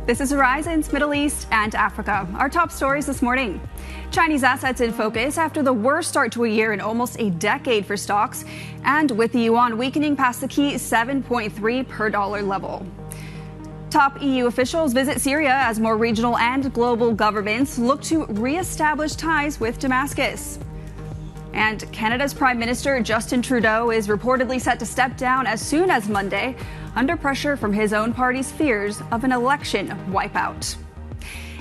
This is Horizon's Middle East and Africa. Our top stories this morning. Chinese assets in focus after the worst start to a year in almost a decade for stocks, and with the yuan weakening past the key 7.3 per dollar level. Top EU officials visit Syria as more regional and global governments look to re-establish ties with Damascus. And Canada's Prime Minister Justin Trudeau is reportedly set to step down as soon as Monday, under pressure from his own party's fears of an election wipeout.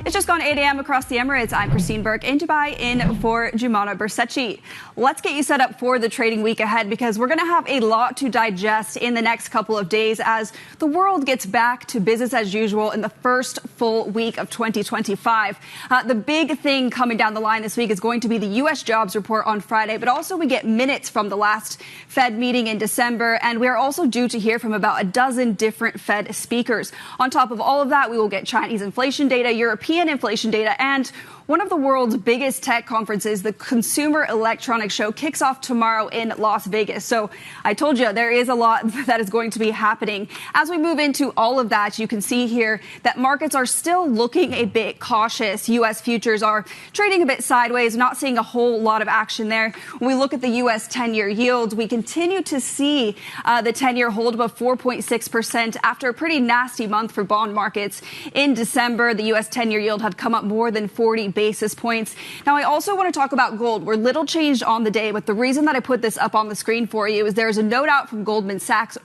It's just gone 8 a.m. across the Emirates. I'm Christine Burke in Dubai in for Jumana Bersechi. Let's get you set up for the trading week ahead because we're going to have a lot to digest in the next couple of days as the world gets back to business as usual in the first full week of 2025. The big thing coming down the line this week is going to be the U.S. jobs report on Friday, but also we get minutes from the last Fed meeting in December, and we are also due to hear from about a dozen different Fed speakers. On top of all of that, we will get Chinese inflation data, European inflation data, and one of the world's biggest tech conferences, the Consumer Electronics Show, kicks off tomorrow in Las Vegas. So I told you there is a lot that is going to be happening. As we move into all of that, you can see here that markets are still looking a bit cautious. U.S. futures are trading a bit sideways, not seeing a whole lot of action there. When we look at the U.S. 10-year yield, we continue to see the 10-year hold above 4.6% after a pretty nasty month for bond markets. In December, the U.S. 10-year yield had come up more than 40 basis points. Now, I also want to talk about gold. We're little changed on the day, but the reason that I put this up on the screen for you is there's a note out from Goldman Sachs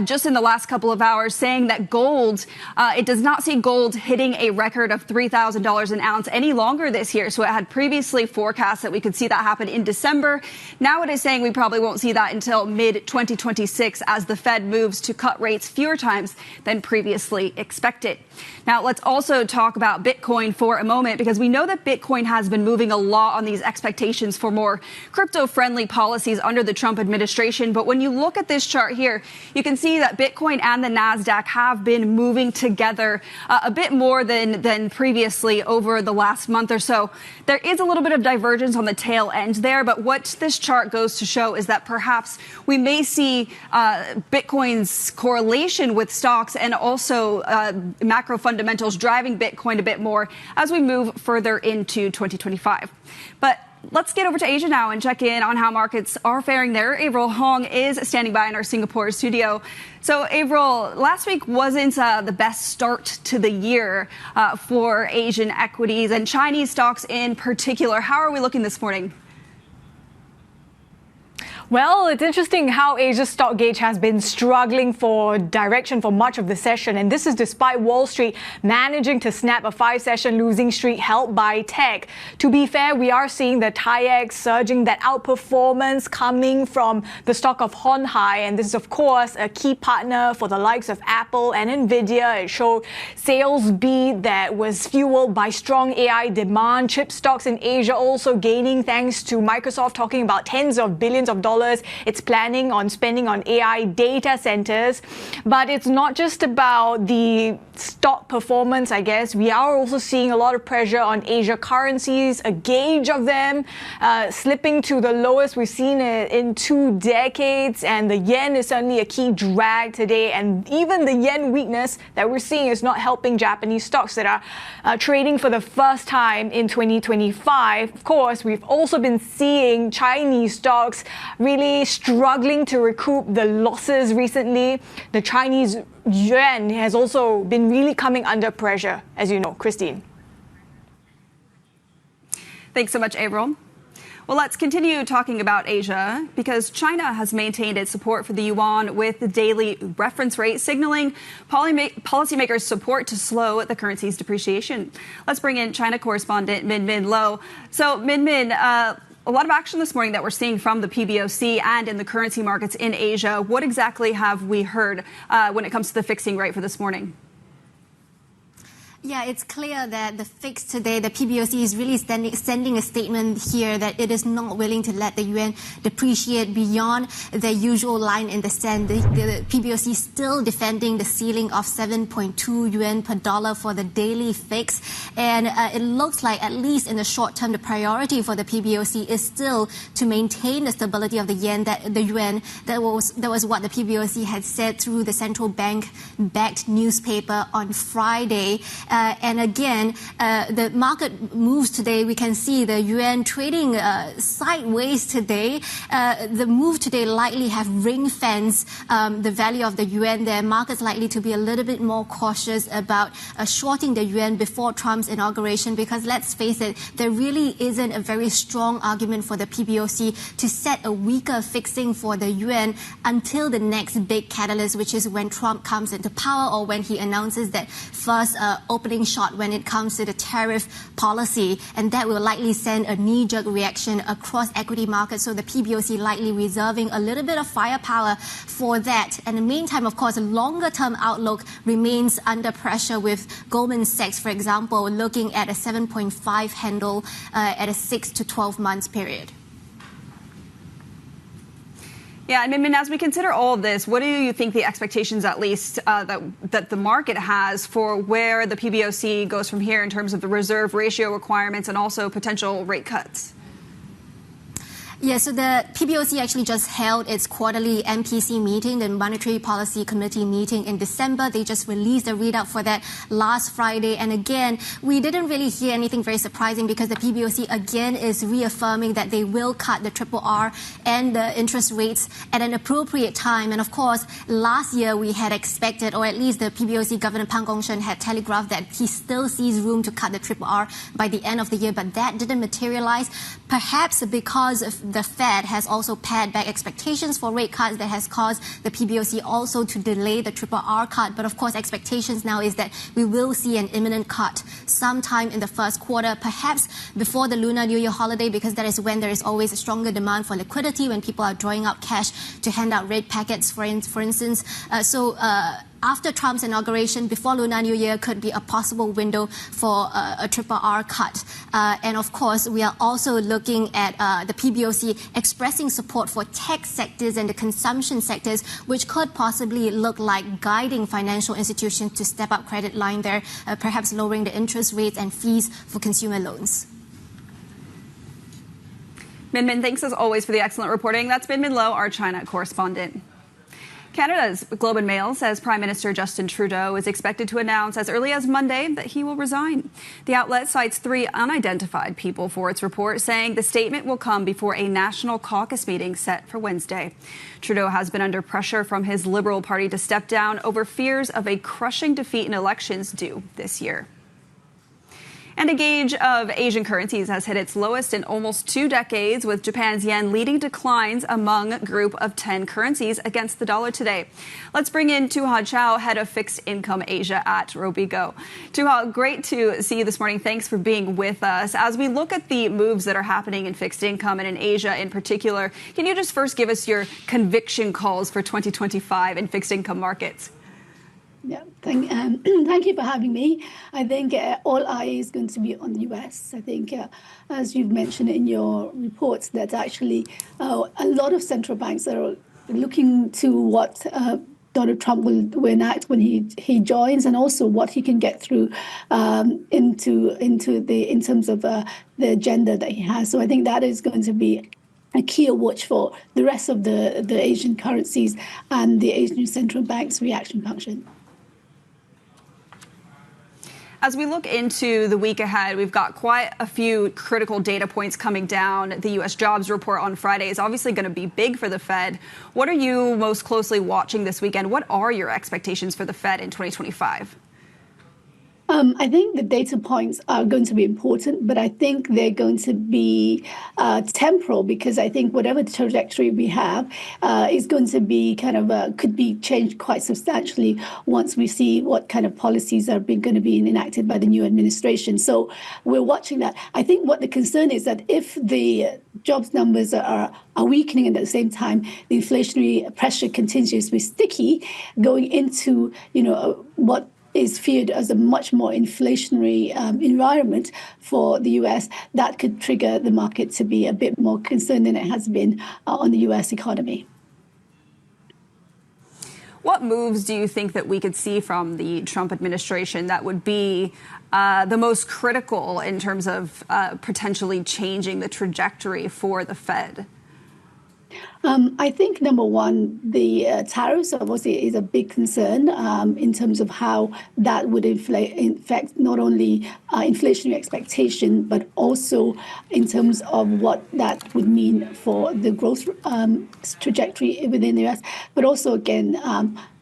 just in the last couple of hours saying that gold, it does not see gold hitting a record of $3,000 an ounce any longer this year. So it had previously forecast that we could see that happen in December. Now it is saying we probably won't see that until mid-2026 as the Fed moves to cut rates fewer times than previously expected. Now, let's also talk about Bitcoin for a moment because we know that Bitcoin has been moving a lot on these expectations for more crypto-friendly policies under the Trump administration. But when you look at this chart here, you can see that Bitcoin and the NASDAQ have been moving together a bit more than previously over the last month or so. There is a little bit of divergence on the tail end there, but what this chart goes to show is that perhaps we may see Bitcoin's correlation with stocks and also macro fundamentals driving Bitcoin a bit more as we move further into 2025. But let's get over to Asia now and check in on how markets are faring there. Avril Hong is standing by in our Singapore studio. So, Avril, last week wasn't the best start to the year for Asian equities and Chinese stocks in particular. How are we looking this morning? Well, it's interesting how Asia's stock gauge has been struggling for direction for much of the session, and this is despite Wall Street managing to snap a 5-session losing streak helped by tech. To be fair, we are seeing the TAIEX surging, that outperformance coming from the stock of Hon Hai, and this is of course a key partner for the likes of Apple and Nvidia. It showed sales beat that was fueled by strong AI demand. Chip stocks in Asia also gaining thanks to Microsoft talking about tens of billions of dollars it's planning on spending on AI data centers. But it's not just about the stock performance, I guess. We are also seeing a lot of pressure on Asia currencies, a gauge of them slipping to the lowest we've seen in 2 decades. And the yen is certainly a key drag today. And even the yen weakness that we're seeing is not helping Japanese stocks that are trading for the first time in 2025. Of course, we've also been seeing Chinese stocks really struggling to recoup the losses recently. The Chinese yuan has also been really coming under pressure, as you know, Christine. Thanks so much, Avril. Well, let's continue talking about Asia because China has maintained its support for the yuan with the daily reference rate signaling policymakers' support to slow the currency's depreciation. Let's bring in China correspondent Min Min Lo. So, Min Min, a lot of action this morning that we're seeing from the PBOC and in the currency markets in Asia. What exactly have we heard when it comes to the fixing rate for this morning? Yeah, it's clear that the fix today, the PBOC is really sending a statement here that it is not willing to let the yuan depreciate beyond the usual line in the sand. The PBOC is still defending the ceiling of 7.2 yuan per dollar for the daily fix. And it looks like, at least in the short term, the priority for the PBOC is still to maintain the stability of the yuan. That was what the PBOC had said through the central bank-backed newspaper on Friday. And again, the market moves today. We can see the yuan trading sideways today. The move today likely have ring-fenced the value of the yuan. The market's likely to be a little bit more cautious about shorting the yuan before Trump's inauguration, because let's face it, there really isn't a very strong argument for the PBOC to set a weaker fixing for the yuan until the next big catalyst, which is when Trump comes into power or when he announces that first opening shot when it comes to the tariff policy, and that will likely send a knee-jerk reaction across equity markets. So the PBOC likely reserving a little bit of firepower for that. And in the meantime, of course, a longer-term outlook remains under pressure, with Goldman Sachs, for example, looking at a 7.5 handle at a 6 to 12 months period. Yeah, and as we consider all of this, what do you think the expectations, at least, that the market has for where the PBOC goes from here in terms of the reserve ratio requirements and also potential rate cuts? Yeah, so the PBOC actually just held its quarterly MPC meeting, the Monetary Policy Committee meeting in December. They just released a readout for that last Friday. And again, we didn't really hear anything very surprising, because the PBOC again is reaffirming that they will cut the RRR and the interest rates at an appropriate time. And of course, last year we had expected, or at least the PBOC Governor Pang Gong-shen had telegraphed, that he still sees room to cut the RRR by the end of the year, but that didn't materialize. Perhaps because of the Fed has also pared back expectations for rate cuts, that has caused the PBOC also to delay the RRR cut. But of course, expectations now is that we will see an imminent cut sometime in the first quarter, perhaps before the Lunar New Year holiday, because that is when there is always a stronger demand for liquidity, when people are drawing out cash to hand out rate packets, for instance. After Trump's inauguration, before Lunar New Year, could be a possible window for a RRR cut. And of course, we are also looking at the PBOC expressing support for tech sectors and the consumption sectors, which could possibly look like guiding financial institutions to step up credit line there, perhaps lowering the interest rates and fees for consumer loans. Min, thanks as always for the excellent reporting. That's Min Lo, our China correspondent. Canada's Globe and Mail says Prime Minister Justin Trudeau is expected to announce as early as Monday that he will resign. The outlet cites 3 unidentified people for its report, saying the statement will come before a national caucus meeting set for Wednesday. Trudeau has been under pressure from his Liberal Party to step down over fears of a crushing defeat in elections due this year. And a gauge of Asian currencies has hit its lowest in almost 2 decades, with Japan's yen leading declines among a group of 10 currencies against the dollar today. Let's bring in Thu Ha Chow, head of fixed income Asia at Robeco. Thu Ha, great to see you this morning. Thanks for being with us. As we look at the moves that are happening in fixed income and in Asia in particular, can you just first give us your conviction calls for 2025 in fixed income markets? Yeah, thank you for having me. I think all eye is going to be on the US. I think, as you've mentioned in your reports, that actually a lot of central banks are looking to what Donald Trump will enact when he joins, and also what he can get through in terms of the agenda that he has. So I think that is going to be a key watch for the rest of the Asian currencies and the Asian central bank's reaction function. As we look into the week ahead, we've got quite a few critical data points coming down. The U.S. jobs report on Friday is obviously going to be big for the Fed. What are you most closely watching this weekend? What are your expectations for the Fed in 2025? I think the data points are going to be important, but I think they're going to be temporal, because I think whatever trajectory we have is going to be could be changed quite substantially once we see what kind of policies are going to be enacted by the new administration. So we're watching that. I think what the concern is that if the jobs numbers are weakening, and at the same time the inflationary pressure continues to be sticky going into what is feared as a much more inflationary environment for the US, that could trigger the market to be a bit more concerned than it has been on the US economy. What moves do you think that we could see from the Trump administration that would be the most critical in terms of potentially changing the trajectory for the Fed? I think, number one, the tariffs obviously is a big concern in terms of how that would affect not only inflationary expectation, but also in terms of what that would mean for the growth trajectory within the US, but also, again,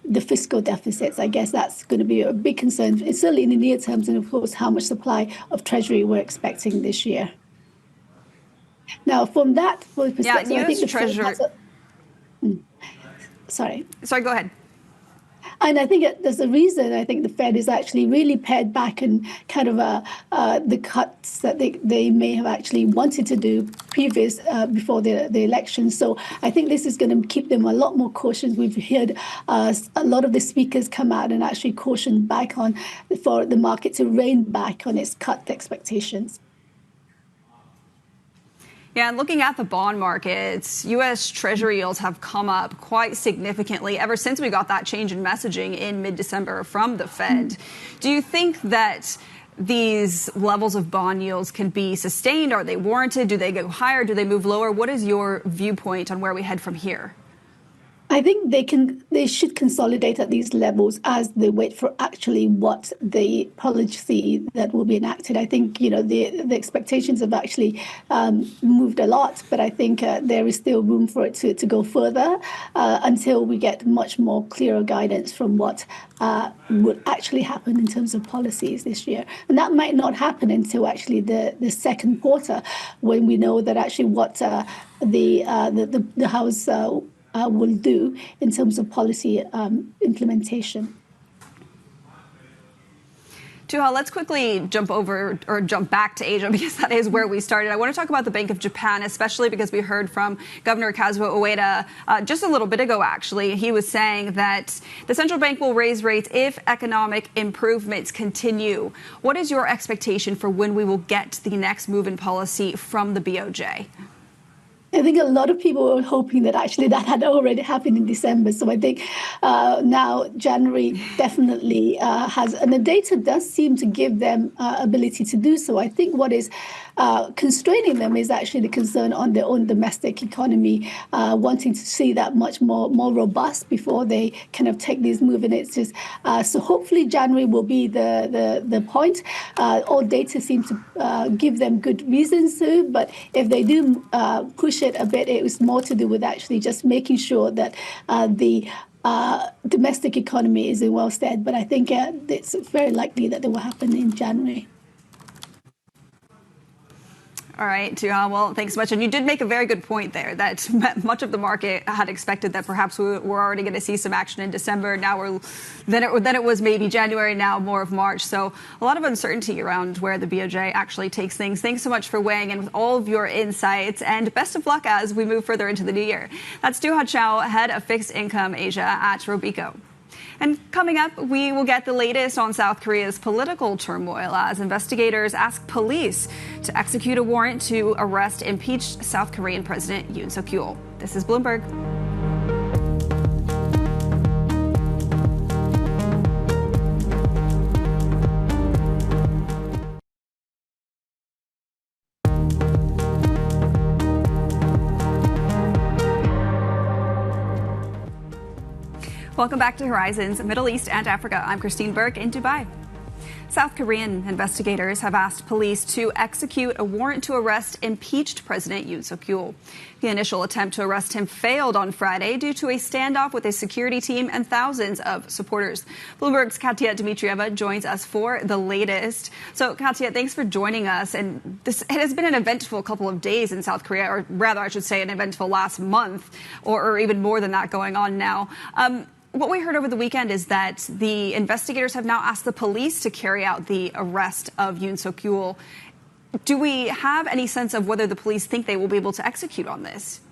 the fiscal deficits. I guess that's going to be a big concern, certainly in the near term, and of course, how much supply of Treasury we're expecting this year. Now, from that perspective, I think the Treasury. Sorry, go ahead. And I think there's a reason. I think the Fed is actually really pared back and kind of the cuts that they may have actually wanted to do before the election. So I think this is going to keep them a lot more cautious. We've heard a lot of the speakers come out and actually caution back for the market to rein back on its cut expectations. Yeah, and looking at the bond markets, U.S. Treasury yields have come up quite significantly ever since we got that change in messaging in mid-December from the Fed. Do you think that these levels of bond yields can be sustained? Are they warranted? Do they go higher? Do they move lower? What is your viewpoint on where we head from here? I think they should consolidate at these levels as they wait for actually what the policy that will be enacted. I think, the expectations have actually moved a lot, but I think there is still room for it to go further until we get much more clearer guidance from what would actually happen in terms of policies this year. And that might not happen until actually the second quarter, when we know that actually what the House will do in terms of policy implementation. Thu Ha, let's quickly jump back to Asia, because that is where we started. I want to talk about the Bank of Japan, especially because we heard from Governor Kazuo Ueda just a little bit ago, actually. He was saying that the central bank will raise rates if economic improvements continue. What is your expectation for when we will get the next move in policy from the BOJ? I think a lot of people were hoping that actually that had already happened in December. So I think now January definitely has, and the data does seem to give them ability to do so. I think what is constraining them is actually the concern on their own domestic economy, wanting to see that much more robust before they kind of take these moves. And it's just so hopefully January will be the point. All data seems to give them good reasons to, but if they do push it a bit, it was more to do with actually just making sure that the domestic economy is in well stead. But I think it's very likely that it will happen in January. All right, Thu Ha, well, thanks so much. And you did make a very good point there that much of the market had expected that perhaps we're already going to see some action in December. Now then it was maybe January, now more of March. So a lot of uncertainty around where the BOJ actually takes things. Thanks so much for weighing in with all of your insights, and best of luck as we move further into the new year. That's Thu Ha Chow, head of fixed income Asia at Robeco. And coming up, we will get the latest on South Korea's political turmoil as investigators ask police to execute a warrant to arrest impeached South Korean President Yoon Suk Yeol. This is Bloomberg. Welcome back to Horizons Middle East and Africa. I'm Christine Burke in Dubai. South Korean investigators have asked police to execute a warrant to arrest impeached President Yoon Suk Yeol. The initial attempt to arrest him failed on Friday due to a standoff with his security team and thousands of supporters. Bloomberg's Katia Dmitrieva joins us for the latest. So, Katia, thanks for joining us. And it has been an eventful couple of days in South Korea, or rather, I should say, an eventful last month, or even more than that going on now. What we heard over the weekend is that the investigators have now asked the police to carry out the arrest of Yoon Suk Yeol. Do we have any sense of whether the police think they will be able to execute on this?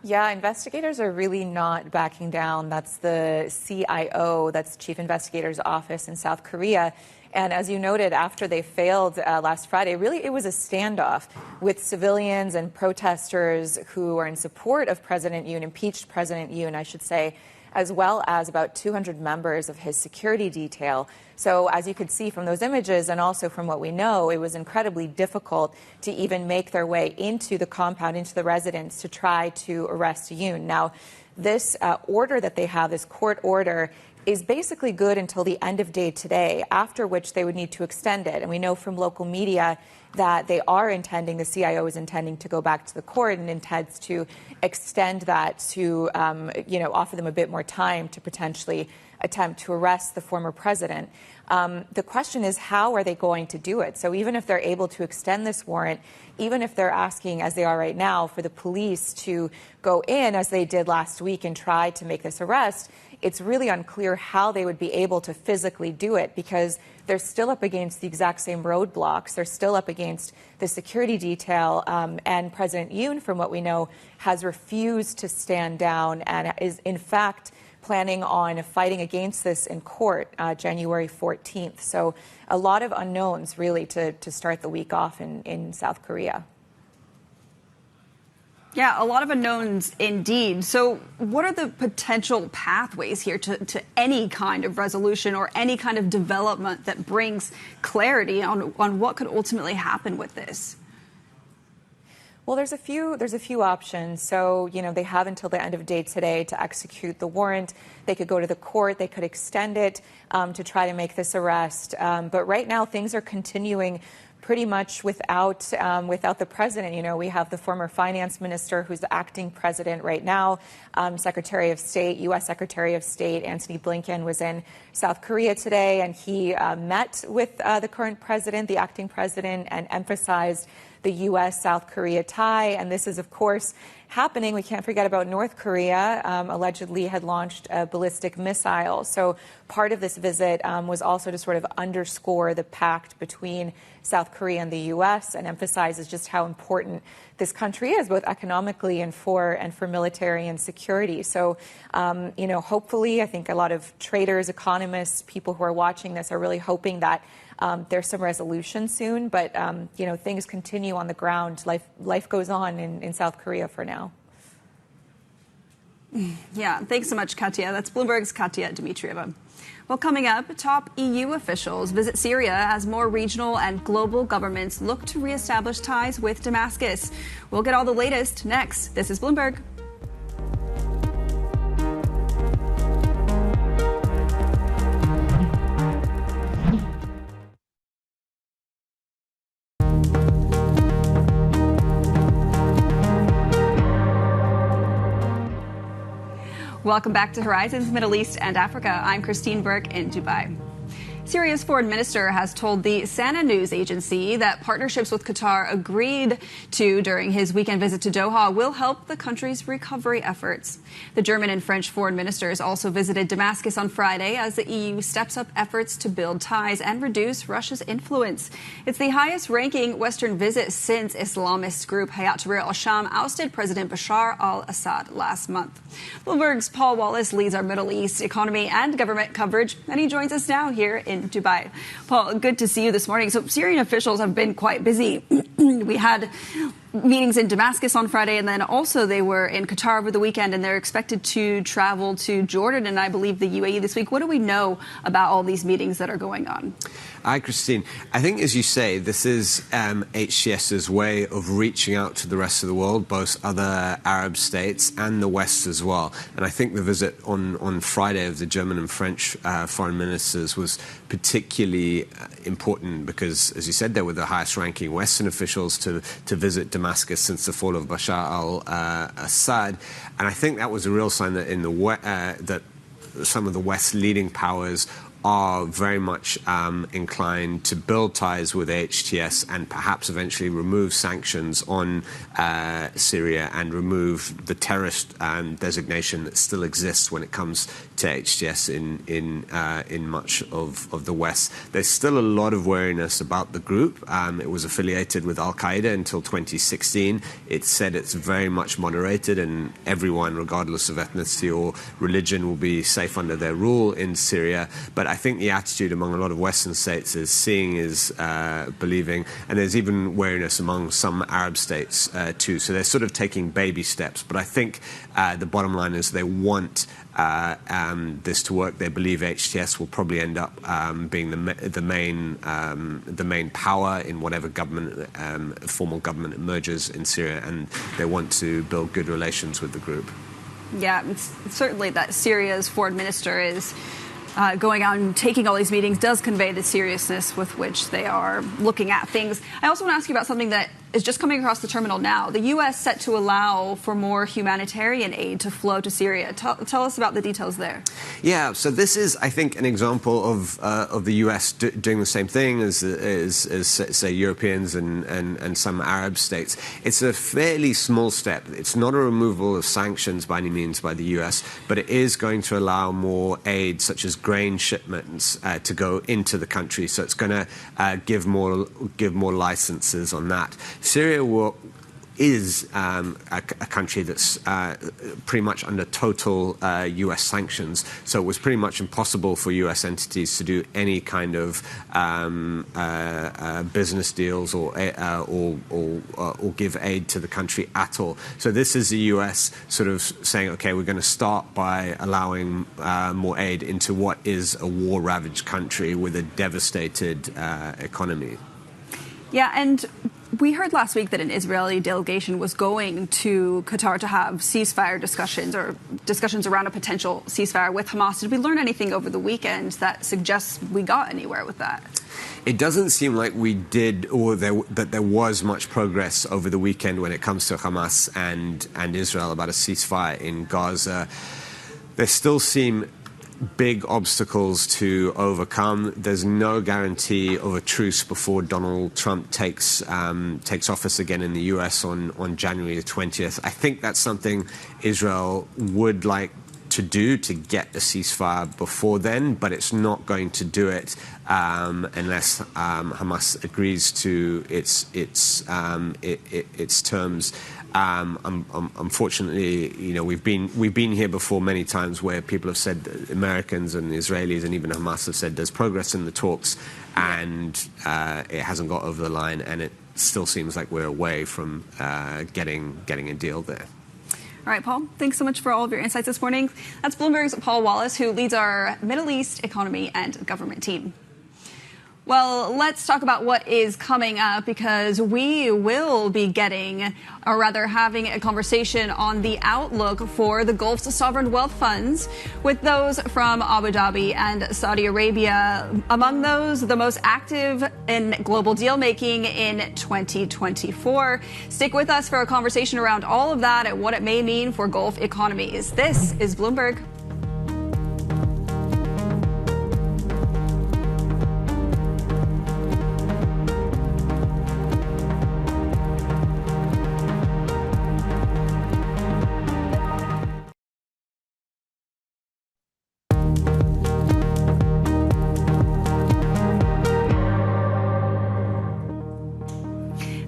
Yeah, investigators are really not backing down. That's the CIO, that's Chief Investigator's Office in South Korea. And as you noted, after they failed last Friday, really it was a standoff with civilians and protesters who are in support of President Yoon, impeached President Yoon, I should say, as well as about 200 members of his security detail. So as you could see from those images and also from what we know, it was incredibly difficult to even make their way into the compound, into the residence to try to arrest Yoon. Now, this order that they have, this court order, is basically good until the end of day today, after which they would need to extend it. And we know from local media that they are intending, the CIO is intending to go back to the court and intends to extend that to, offer them a bit more time to potentially attempt to arrest the former president. The question is, how are they going to do it? So even if they're able to extend this warrant, even if they're asking, as they are right now, for the police to go in, as they did last week, and try to make this arrest, it's really unclear how they would be able to physically do it, because they're still up against the exact same roadblocks. They're still up against the security detail. And President Yoon, from what we know, has refused to stand down and is, in fact, planning on fighting against this in court January 14th. So a lot of unknowns, really, to start the week off in South Korea. Yeah, a lot of unknowns indeed. So what are the potential pathways here to any kind of resolution or any kind of development that brings clarity on what could ultimately happen with this? Well, there's a few options. So, they have until the end of day today to execute the warrant. They could go to the court. They could extend it to try to make this arrest. But right now, things are continuing pretty much without the president. We have the former finance minister who's the acting president right now. Secretary of State, U.S. Secretary of State Antony Blinken was in South Korea today, and he met with the current president, the acting president, and emphasized the U.S.-South Korea tie. And this is, of course, happening. We can't forget about North Korea, allegedly had launched a ballistic missile. So part of this visit was also to sort of underscore the pact between South Korea and the U.S. and emphasizes just how important this country is, both economically and for military and security. So, hopefully, I think a lot of traders, economists, people who are watching this are really hoping that there's some resolution soon. But, things continue on the ground. Life goes on in South Korea for now. Yeah, thanks so much, Katya. That's Bloomberg's Katya Dmitrieva. Well, coming up, top EU officials visit Syria as more regional and global governments look to reestablish ties with Damascus. We'll get all the latest next. This is Bloomberg. Welcome back to Horizons Middle East and Africa. I'm Christine Burke in Dubai. Syria's foreign minister has told the Sana news agency that partnerships with Qatar agreed to during his weekend visit to Doha will help the country's recovery efforts. The German and French foreign ministers also visited Damascus on Friday as the EU steps up efforts to build ties and reduce Russia's influence. It's the highest-ranking Western visit since Islamist group Hayat Tahrir al-Sham ousted President Bashar al-Assad last month. Bloomberg's Paul Wallace leads our Middle East economy and government coverage, and he joins us now here in Dubai. Paul, good to see you this morning. So Syrian officials have been quite busy. We had meetings in Damascus on Friday, and then also they were in Qatar over the weekend, and they're expected to travel to Jordan and I believe the UAE this week. What do we know about all these meetings that are going on? Hi, Christine. I think, as you say, this is HCS's way of reaching out to the rest of the world, both other Arab states and the West as well. And I think the visit on Friday of the German and French foreign ministers was particularly important because, as you said, they were the highest-ranking Western officials to visit Damascus since the fall of Bashar al-Assad. And I think that was a real sign that that some of the West's leading powers are very much inclined to build ties with HTS and perhaps eventually remove sanctions on Syria and remove the terrorist designation that still exists when it comes to HTS in much of the West. There's still a lot of wariness about the group. It was affiliated with Al-Qaeda until 2016. It said it's very much moderated and everyone, regardless of ethnicity or religion, will be safe under their rule in Syria. But I think the attitude among a lot of Western states is seeing is believing, and there's even wariness among some Arab states too. So they're sort of taking baby steps. But I think the bottom line is they want this to work. They believe HTS will probably end up being the main power in whatever government, formal government emerges in Syria, and they want to build good relations with the group. Yeah, it's certainly that Syria's foreign minister is going out and taking all these meetings does convey the seriousness with which they are looking at things. I also want to ask you about something that is just coming across the terminal now. The U.S. set to allow for more humanitarian aid to flow to Syria. Tell us about the details there. Yeah, so this is, I think, an example of the U.S. doing the same thing as say, Europeans and some Arab states. It's a fairly small step. It's not a removal of sanctions by any means by the U.S., but it is going to allow more aid, such as grain shipments, to go into the country. So it's going to give more licenses on that. Syria is a country that's pretty much under total U.S. sanctions, so it was pretty much impossible for U.S. entities to do any kind of business deals or give aid to the country at all. So this is the U.S. sort of saying, okay, we're going to start by allowing more aid into what is a war-ravaged country with a devastated economy. Yeah, and we heard last week that an Israeli delegation was going to Qatar to have ceasefire discussions or discussions around a potential ceasefire with Hamas. Did we learn anything over the weekend that suggests we got anywhere with that? It doesn't seem like we did, or that there was much progress over the weekend when it comes to Hamas and Israel about a ceasefire in Gaza. There still seem big obstacles to overcome. There's no guarantee of a truce before Donald Trump takes office again in the U.S. on January the 20th. I think that's something Israel would like to do, to get a ceasefire before then, but it's not going to do it unless Hamas agrees to its terms. Unfortunately, you know, we've been here before many times where people have said, Americans and Israelis and even Hamas have said there's progress in the talks, and it hasn't got over the line, and it still seems like we're away from getting a deal there. All right, Paul, thanks so much for all of your insights this morning. That's Bloomberg's Paul Wallace, who leads our Middle East economy and government team. Well, let's talk about what is coming up, because we will be getting, or rather having a conversation on the outlook for the Gulf's sovereign wealth funds with those from Abu Dhabi and Saudi Arabia. Among those, the most active in global deal making in 2024. Stick with us for a conversation around all of that and what it may mean for Gulf economies. This is Bloomberg.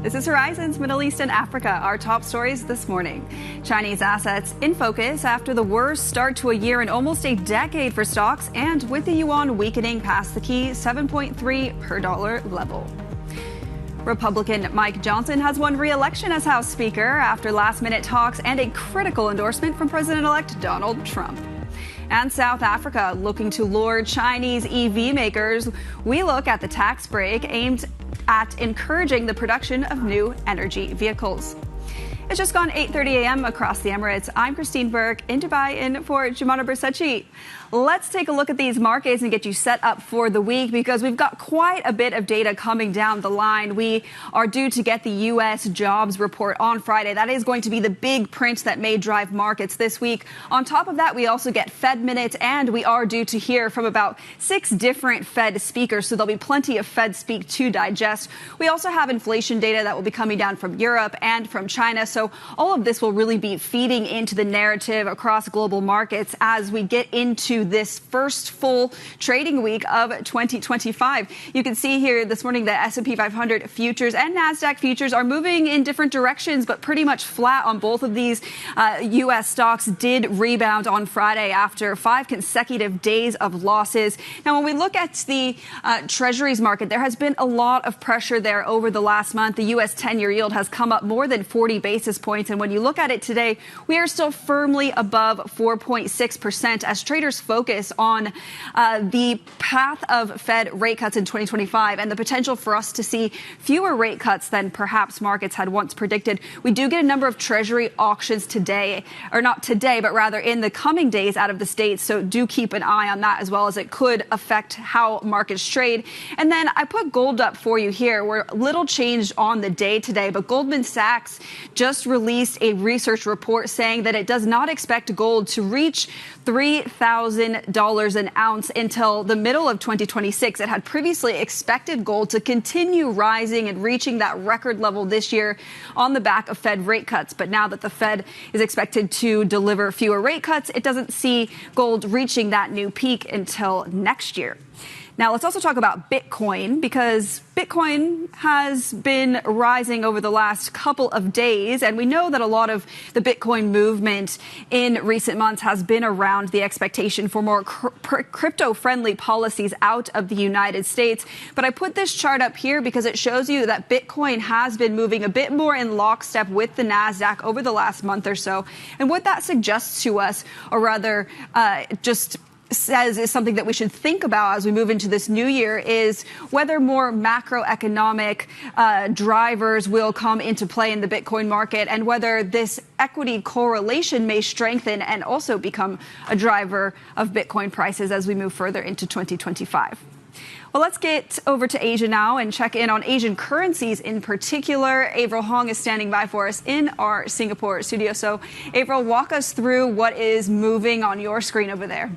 This is Horizon's Middle East and Africa. Our top stories this morning. Chinese assets in focus after the worst start to a year in almost a decade for stocks, and with the yuan weakening past the key 7.3 per dollar level. Republican Mike Johnson has won re-election as House Speaker after last-minute talks and a critical endorsement from President-elect Donald Trump. And South Africa looking to lure Chinese EV makers. We look at the tax break aimed at encouraging the production of new energy vehicles. It's just gone 8:30 a.m. across the Emirates. I'm Christine Burke in Dubai in for Jumana Bersachi. Let's take a look at these markets and get you set up for the week because we've got quite a bit of data coming down the line. We are due to get the U.S. jobs report on Friday. That is going to be the big print that may drive markets this week. On top of that, we also get Fed minutes, and we are due to hear from about 6 different Fed speakers, so there'll be plenty of Fed speak to digest. We also have inflation data that will be coming down from Europe and from China, so all of this will really be feeding into the narrative across global markets as we get into this first full trading week of 2025. You can see here this morning that S&P 500 futures and NASDAQ futures are moving in different directions, but pretty much flat on both of these. U.S. stocks did rebound on Friday after 5 consecutive days of losses. Now, when we look at the Treasuries market, there has been a lot of pressure there over the last month. The U.S. 10-year yield has come up more than 40 basis points. And when you look at it today, we are still firmly above 4.6% as traders focus on the path of Fed rate cuts in 2025 and the potential for us to see fewer rate cuts than perhaps markets had once predicted. We do get a number of Treasury auctions today, or not today, but rather in the coming days out of the States. So do keep an eye on that as well, as it could affect how markets trade. And then I put gold up for you here. We're little changed on the day today, but Goldman Sachs just released a research report saying that it does not expect gold to reach $3,000 an ounce until the middle of 2026. It had previously expected gold to continue rising and reaching that record level this year on the back of Fed rate cuts. But now that the Fed is expected to deliver fewer rate cuts, it doesn't see gold reaching that new peak until next year. Now, let's also talk about Bitcoin, because Bitcoin has been rising over the last couple of days. And we know that a lot of the Bitcoin movement in recent months has been around the expectation for more crypto-friendly policies out of the United States. But I put this chart up here because it shows you that Bitcoin has been moving a bit more in lockstep with the NASDAQ over the last month or so. And what that suggests to us, or rather just says is something that we should think about as we move into this new year, is whether more macroeconomic drivers will come into play in the Bitcoin market and whether this equity correlation may strengthen and also become a driver of Bitcoin prices as we move further into 2025. Well, let's get over to Asia now and check in on Asian currencies in particular. Avril Hong is standing by for us in our Singapore studio. So, Avril, walk us through what is moving on your screen over there.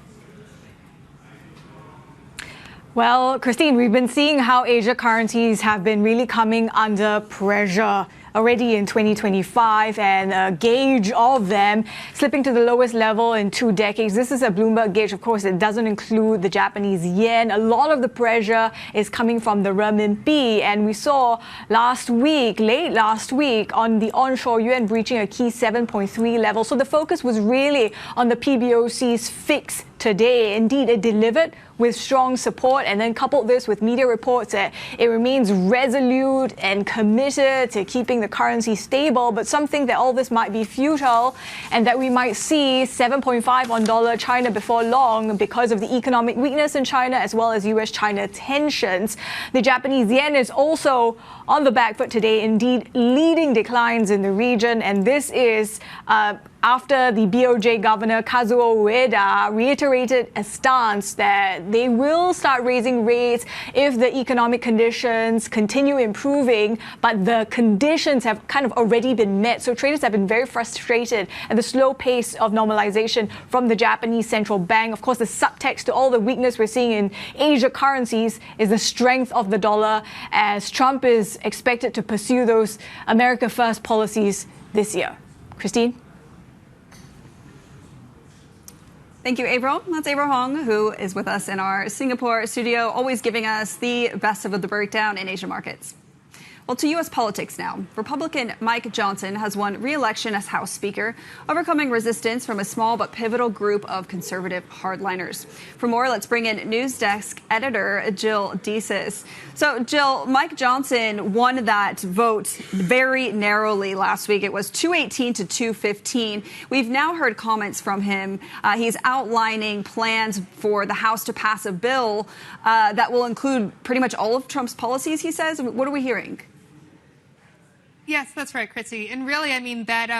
Well, Christine, we've been seeing how Asia currencies have been really coming under pressure already in 2025, and a gauge of them slipping to the lowest level in 2 decades. This is a Bloomberg gauge. Of course, it doesn't include the Japanese yen. A lot of the pressure is coming from the renminbi, and we saw late last week, on the onshore yuan breaching a key 7.3 level. So the focus was really on the PBOC's fix today. Indeed, it delivered with strong support, and then coupled this with media reports that it remains resolute and committed to keeping the currency stable, but some think that all this might be futile and that we might see 7.5 on dollar China before long because of the economic weakness in China as well as US-China tensions. The Japanese yen is also on the back foot today, indeed leading declines in the region, and this is after the BOJ Governor Kazuo Ueda reiterated a stance that they will start raising rates if the economic conditions continue improving, but the conditions have kind of already been met. So traders have been very frustrated at the slow pace of normalization from the Japanese central bank. Of course, the subtext to all the weakness we're seeing in Asia currencies is the strength of the dollar, as Trump is expected to pursue those America First policies this year. Christine? Thank you, Avril. That's Avril Hong, who is with us in our Singapore studio, always giving us the best of the breakdown in Asian markets. Well, to U.S. politics now. Republican Mike Johnson has won re-election as House Speaker, overcoming resistance from a small but pivotal group of conservative hardliners. For more, let's bring in News Desk editor Jill Desis. So, Jill, Mike Johnson won that vote very narrowly last week. It was 218 to 215. We've now heard comments from him. He's outlining plans for the House to pass a bill that will include pretty much all of Trump's policies, he says. What are we hearing? Yes, that's right, Chrissy. And really, I mean, that,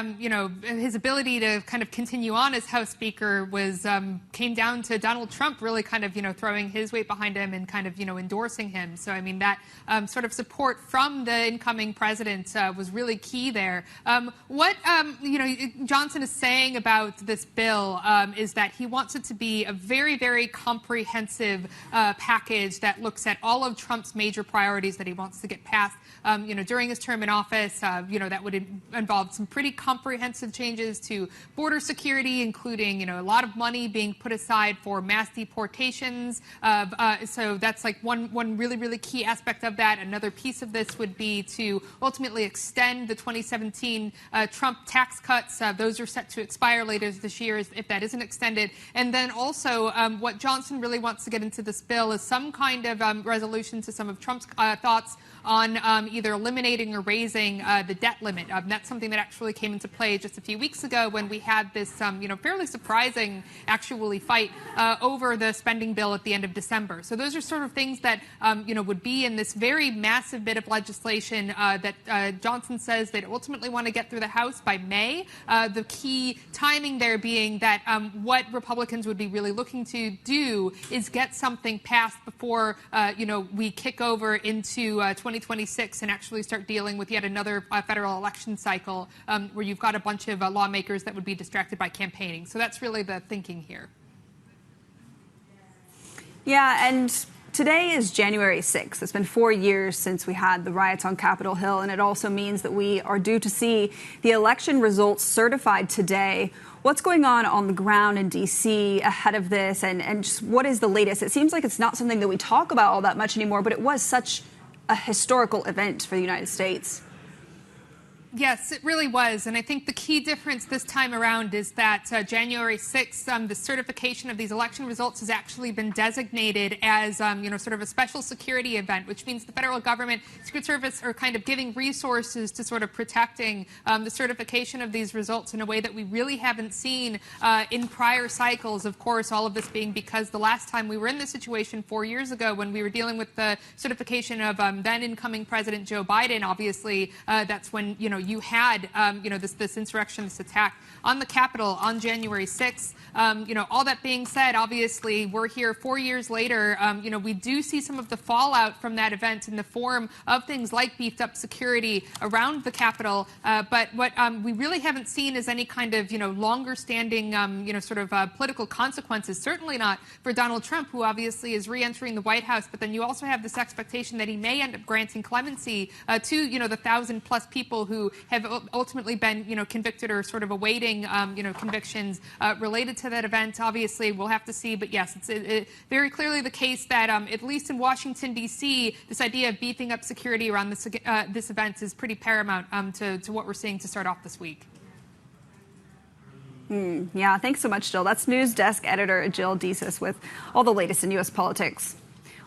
his ability to kind of continue on as House Speaker was came down to Donald Trump really kind of, throwing his weight behind him and kind of, endorsing him. So, I mean, that sort of support from the incoming president was really key there. What, Johnson is saying about this bill is that he wants it to be a very, very comprehensive package that looks at all of Trump's major priorities that he wants to get passed, during his term in office. That would involve some pretty comprehensive changes to border security, including, a lot of money being put aside for mass deportations. So that's like one really, really key aspect of that. Another piece of this would be to ultimately extend the 2017 Trump tax cuts. Those are set to expire later this year if that isn't extended. And then also what Johnson really wants to get into this bill is some kind of resolution to some of Trump's thoughts on either eliminating or raising the debt limit. That's something that actually came into play just a few weeks ago when we had this, fairly surprising, actually, fight over the spending bill at the end of December. So those are sort of things that, would be in this very massive bit of legislation that Johnson says they'd ultimately want to get through the House by May. The key timing there being that what Republicans would be really looking to do is get something passed before, we kick over into 2026 and actually start dealing with yet another federal election cycle where you've got a bunch of lawmakers that would be distracted by campaigning. So that's really the thinking here. Yeah, and today is January 6th. It's been 4 years since we had the riots on Capitol Hill, and it also means that we are due to see the election results certified today. What's going on the ground in D.C. ahead of this, and just what is the latest? It seems like it's not something that we talk about all that much anymore, but it was such a historical event for the United States. Yes, it really was. And I think the key difference this time around is that January 6th, the certification of these election results has actually been designated as, sort of a special security event, which means the federal government, Secret Service are kind of giving resources to sort of protecting the certification of these results in a way that we really haven't seen in prior cycles. Of course, all of this being because the last time we were in this situation 4 years ago when we were dealing with the certification of then incoming President Joe Biden, obviously, that's when, you had, this insurrection, this attack on the Capitol on January 6th. All that being said, obviously, we're here 4 years later. We do see some of the fallout from that event in the form of things like beefed up security around the Capitol. But what we really haven't seen is any kind of, longer standing, political consequences, certainly not for Donald Trump, who obviously is re-entering the White House. But then you also have this expectation that he may end up granting clemency to, the 1,000+ people who have ultimately been, convicted or sort of awaiting, convictions related to that event. Obviously, we'll have to see. But yes, it's very clearly the case that at least in Washington, D.C., this idea of beefing up security around this event is pretty paramount to what we're seeing to start off this week. Yeah, thanks so much, Jill. That's News Desk Editor Jill Desis with all the latest in U.S. politics.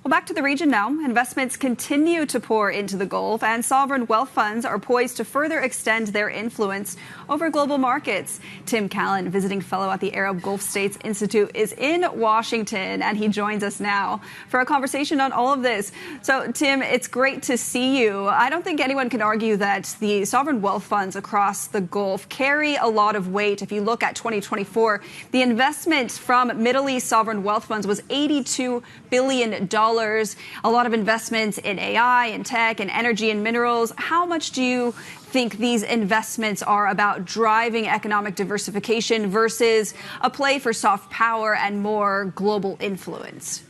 Well, back to the region now. Investments continue to pour into the Gulf, and sovereign wealth funds are poised to further extend their influence over global markets. Tim Callen, visiting fellow at the Arab Gulf States Institute, is in Washington, and he joins us now for a conversation on all of this. So, Tim, it's great to see you. I don't think anyone can argue that the sovereign wealth funds across the Gulf carry a lot of weight. If you look at 2024, the investment from Middle East sovereign wealth funds was $82 billion. A lot of investments in AI and tech and energy and minerals. How much do you think these investments are about driving economic diversification versus a play for soft power and more global influence?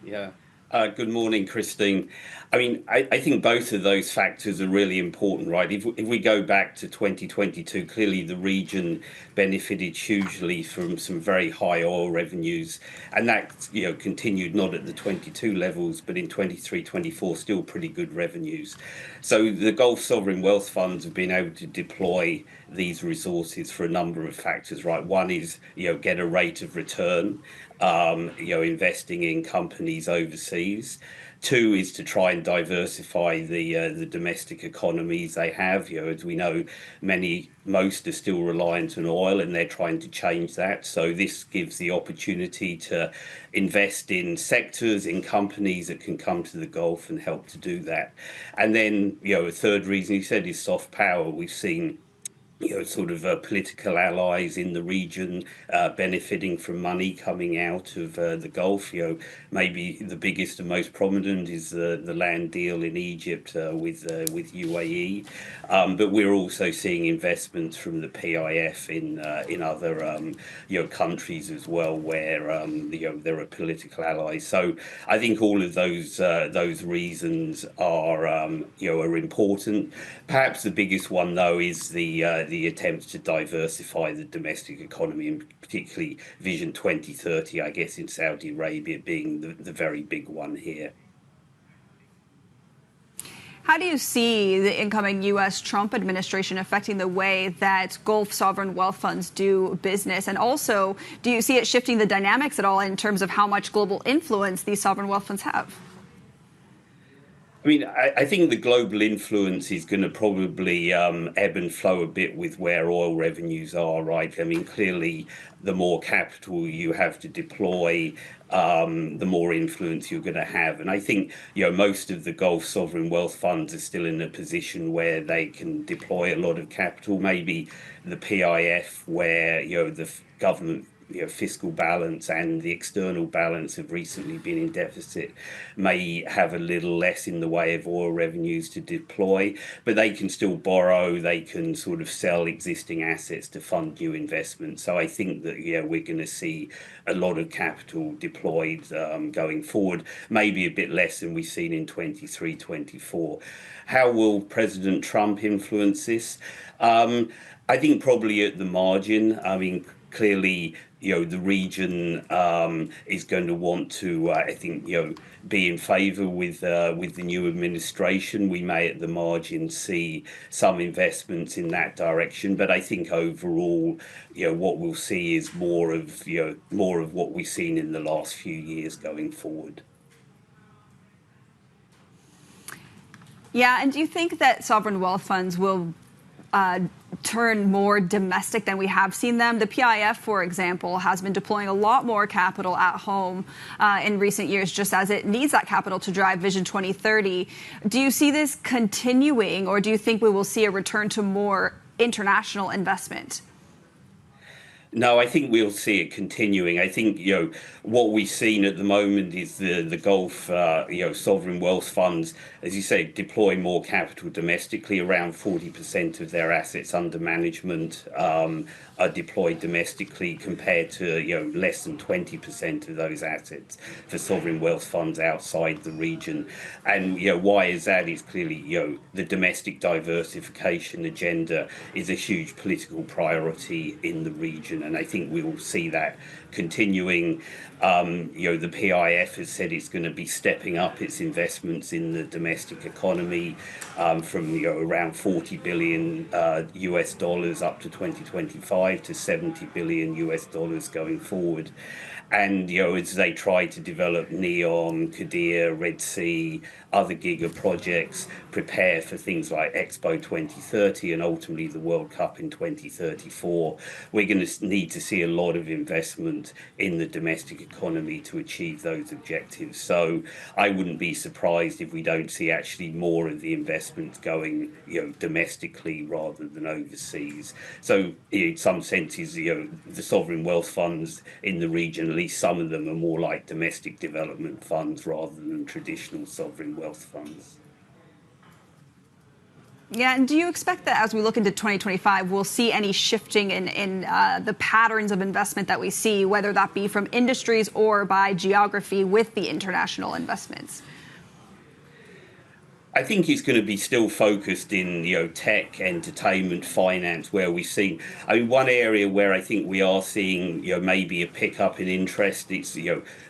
Yeah. Good morning, Christine. I mean, I think both of those factors are really important, right? If we go back to 2022, clearly the region benefited hugely from some very high oil revenues. And that, continued not at the 22 levels, but in 23, 24, still pretty good revenues. So the Gulf Sovereign Wealth Funds have been able to deploy these resources for a number of factors, right? One is, get a rate of return, investing in companies overseas. Two is to try and diversify the domestic economies they have. As we know, most are still reliant on oil, and they're trying to change that. So this gives the opportunity to invest in sectors, in companies that can come to the Gulf and help to do that. And then, a third reason you said is soft power. We've seen sort of political allies in the region benefiting from money coming out of the Gulf. Maybe the biggest and most prominent is the land deal in Egypt with UAE. But we're also seeing investments from the PIF in other countries as well, where there are political allies. So I think all of those reasons are important. Perhaps the biggest one, though, is the attempts to diversify the domestic economy, and particularly Vision 2030, I guess, in Saudi Arabia being the very big one here. How do you see the incoming U.S. Trump administration affecting the way that Gulf sovereign wealth funds do business? And also, do you see it shifting the dynamics at all in terms of how much global influence these sovereign wealth funds have? I mean, I think the global influence is going to probably ebb and flow a bit with where oil revenues are, right? I mean, clearly, the more capital you have to deploy, the more influence you're going to have. And I think, most of the Gulf sovereign wealth funds are still in a position where they can deploy a lot of capital. Maybe the PIF, where, the government fiscal balance and the external balance have recently been in deficit, may have a little less in the way of oil revenues to deploy, but they can still borrow, they can sort of sell existing assets to fund new investments. So I think that, we're going to see a lot of capital deployed going forward, maybe a bit less than we've seen in 23, 24. How will President Trump influence this? I think probably at the margin. I mean, clearly, the region is going to want to, I think, be in favour with the new administration. We may, at the margin, see some investments in that direction. But I think overall, what we'll see is more of what we've seen in the last few years going forward. Yeah, and do you think that sovereign wealth funds will turn more domestic than we have seen them? The PIF, for example, has been deploying a lot more capital at home in recent years, just as it needs that capital to drive Vision 2030. Do you see this continuing, or do you think we will see a return to more international investment? No, I think we'll see it continuing. I think, what we've seen at the moment is the Gulf, sovereign wealth funds, as you say, deploy more capital domestically. Around 40% of their assets under management are deployed domestically, compared to, less than 20% of those assets for sovereign wealth funds outside the region. And, why is that? Is clearly, the domestic diversification agenda is a huge political priority in the region. And I think we will see that continuing. The PIF has said it's going to be stepping up its investments in the domestic economy from around $40 billion US dollars up to 2025 to $70 billion US dollars going forward. And, as they try to develop NEOM, Qadir, Red Sea, other giga projects, prepare for things like Expo 2030 and ultimately the World Cup in 2034, we're going to need to see a lot of investment in the domestic economy to achieve those objectives. So I wouldn't be surprised if we don't see actually more of the investments going, domestically rather than overseas. So in some senses, the sovereign wealth funds in the region, at least some of them, are more like domestic development funds rather than traditional sovereign wealth funds. Yeah, and do you expect that as we look into 2025, we'll see any shifting in the patterns of investment that we see, whether that be from industries or by geography with the international investments? I think it's going to be still focused in, tech, entertainment, finance, where we've seen. I mean, one area where I think we are seeing, maybe a pickup in interest. It's,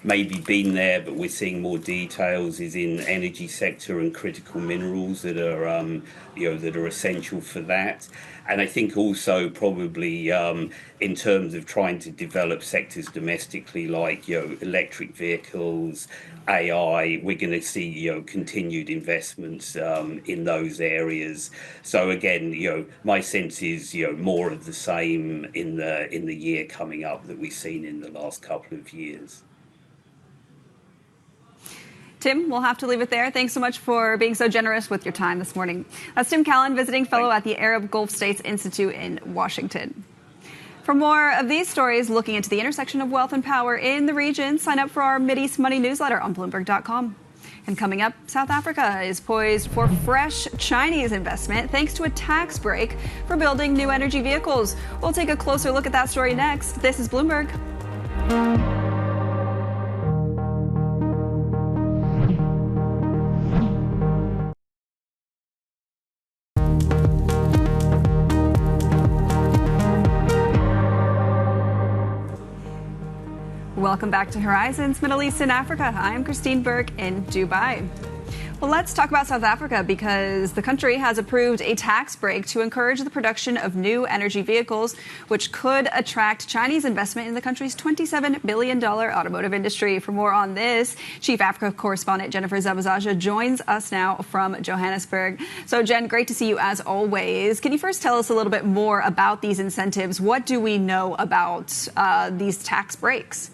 maybe been there, but we're seeing more details. Is in energy sector and critical minerals that are, that are essential for that. And I think also probably in terms of trying to develop sectors domestically, like electric vehicles, AI, we're going to see continued investments in those areas. So again, my sense is more of the same in the year coming up that we've seen in the last couple of years. Tim, we'll have to leave it there. Thanks so much for being so generous with your time this morning. That's Tim Callen, visiting fellow at the Arab Gulf States Institute in Washington. For more of these stories looking into the intersection of wealth and power in the region, sign up for our Mideast Money newsletter on Bloomberg.com. And coming up, South Africa is poised for fresh Chinese investment thanks to a tax break for building new energy vehicles. We'll take a closer look at that story next. This is Bloomberg. Welcome back to Horizons Middle East and Africa. I'm Christine Berg in Dubai. Well, let's talk about South Africa because the country has approved a tax break to encourage the production of new energy vehicles, which could attract Chinese investment in the country's $27 billion automotive industry. For more on this, Chief Africa correspondent Jennifer Zabazaja joins us now from Johannesburg. So, Jen, great to see you as always. Can you first tell us a little bit more about these incentives? What do we know about these tax breaks?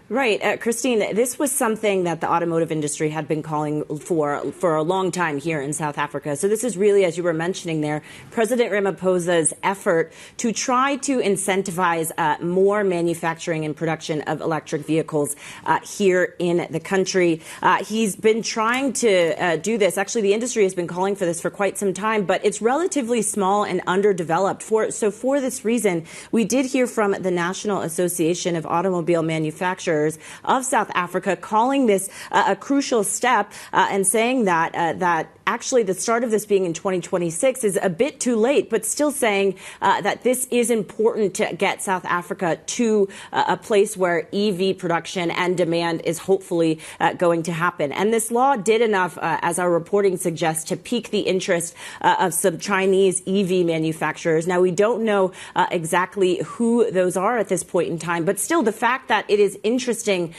Right. Christine, this was something that the automotive industry had been calling for a long time here in South Africa. So this is really, as you were mentioning there, President Ramaphosa's effort to try to incentivize more manufacturing and production of electric vehicles here in the country. He's been trying to do this. Actually, the industry has been calling for this for quite some time, but it's relatively small and underdeveloped. So for this reason, we did hear from the National Association of Automobile Manufacturers of South Africa calling this a crucial step and saying that actually the start of this being in 2026 is a bit too late, but still saying that this is important to get South Africa to a place where EV production and demand is hopefully going to happen. And this law did enough, as our reporting suggests, to pique the interest of some Chinese EV manufacturers. Now, we don't know exactly who those are at this point in time, but still the fact that it is interesting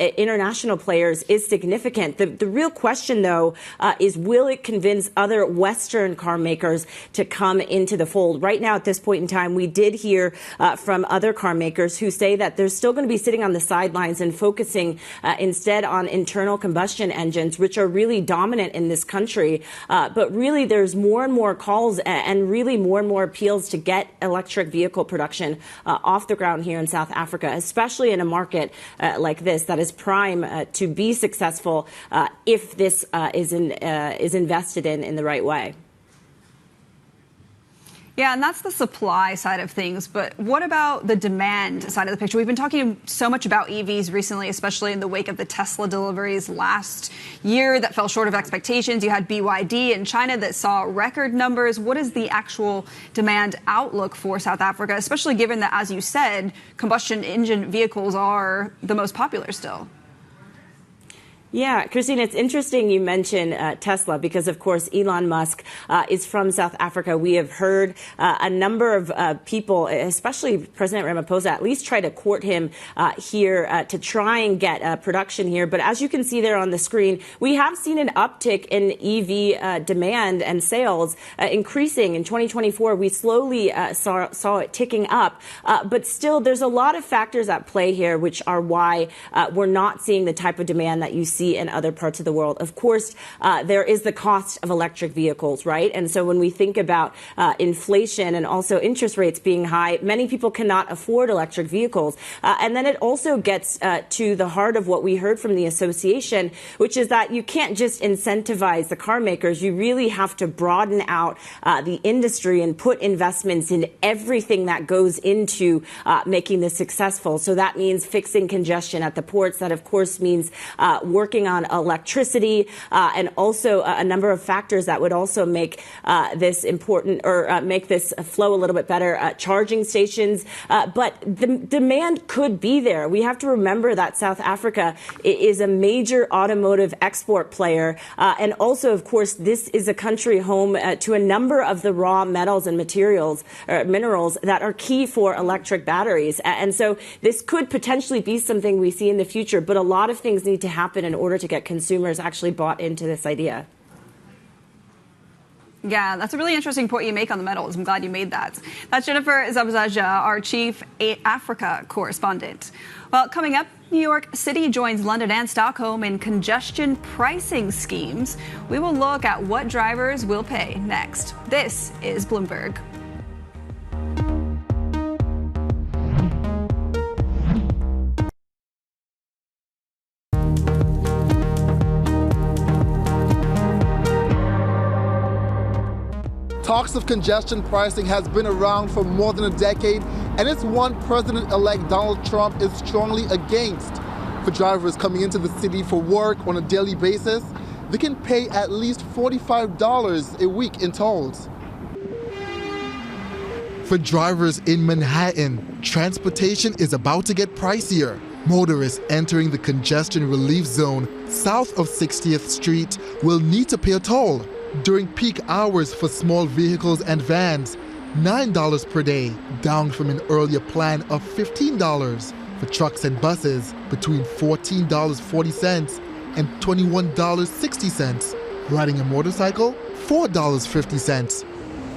international players is significant. The real question, though, is will it convince other Western car makers to come into the fold? Right now, at this point in time, we did hear from other car makers who say that they're still going to be sitting on the sidelines and focusing instead on internal combustion engines, which are really dominant in this country. But really, there's more and more calls and really more and more appeals to get electric vehicle production off the ground here in South Africa, especially in a market like this that is prime to be successful if this is invested in the right way. Yeah, and that's the supply side of things. But what about the demand side of the picture? We've been talking so much about EVs recently, especially in the wake of the Tesla deliveries last year that fell short of expectations. You had BYD in China that saw record numbers. What is the actual demand outlook for South Africa, especially given that, as you said, combustion engine vehicles are the most popular still? Yeah, Christine, it's interesting you mention Tesla because, of course, Elon Musk is from South Africa. We have heard a number of people, especially President Ramaphosa, at least try to court him here to try and get production here. But as you can see there on the screen, we have seen an uptick in EV demand and sales increasing. In 2024, we slowly saw it ticking up. But still, there's a lot of factors at play here, which are why we're not seeing the type of demand that you see in other parts of the world. Of course, there is the cost of electric vehicles, right? And so when we think about inflation and also interest rates being high, many people cannot afford electric vehicles. And then it also gets to the heart of what we heard from the association, which is that you can't just incentivize the car makers. You really have to broaden out the industry and put investments in everything that goes into making this successful. So that means fixing congestion at the ports. That, of course, means working working on electricity and also a number of factors that would also make this important or make this flow a little bit better. Charging stations, but the demand could be there. We have to remember that South Africa is a major automotive export player. And also, of course, this is a country home to a number of the raw metals and minerals that are key for electric batteries. And so this could potentially be something we see in the future. But a lot of things need to happen in order to get consumers actually bought into this idea. Yeah, that's a really interesting point you make on the metals. I'm glad you made that. That's Jennifer Zabazaja, our chief Africa correspondent. Well, coming up, New York City joins London and Stockholm in congestion pricing schemes. We will look at what drivers will pay next. This is Bloomberg. Talks of congestion pricing has been around for more than a decade, and it's one President-elect Donald Trump is strongly against. For drivers coming into the city for work on a daily basis, they can pay at least $45 a week in tolls. For drivers in Manhattan, transportation is about to get pricier. Motorists entering the congestion relief zone south of 60th Street will need to pay a toll. During peak hours for small vehicles and vans, $9 per day, down from an earlier plan of $15. For trucks and buses, between $14.40 and $21.60. Riding a motorcycle, $4.50.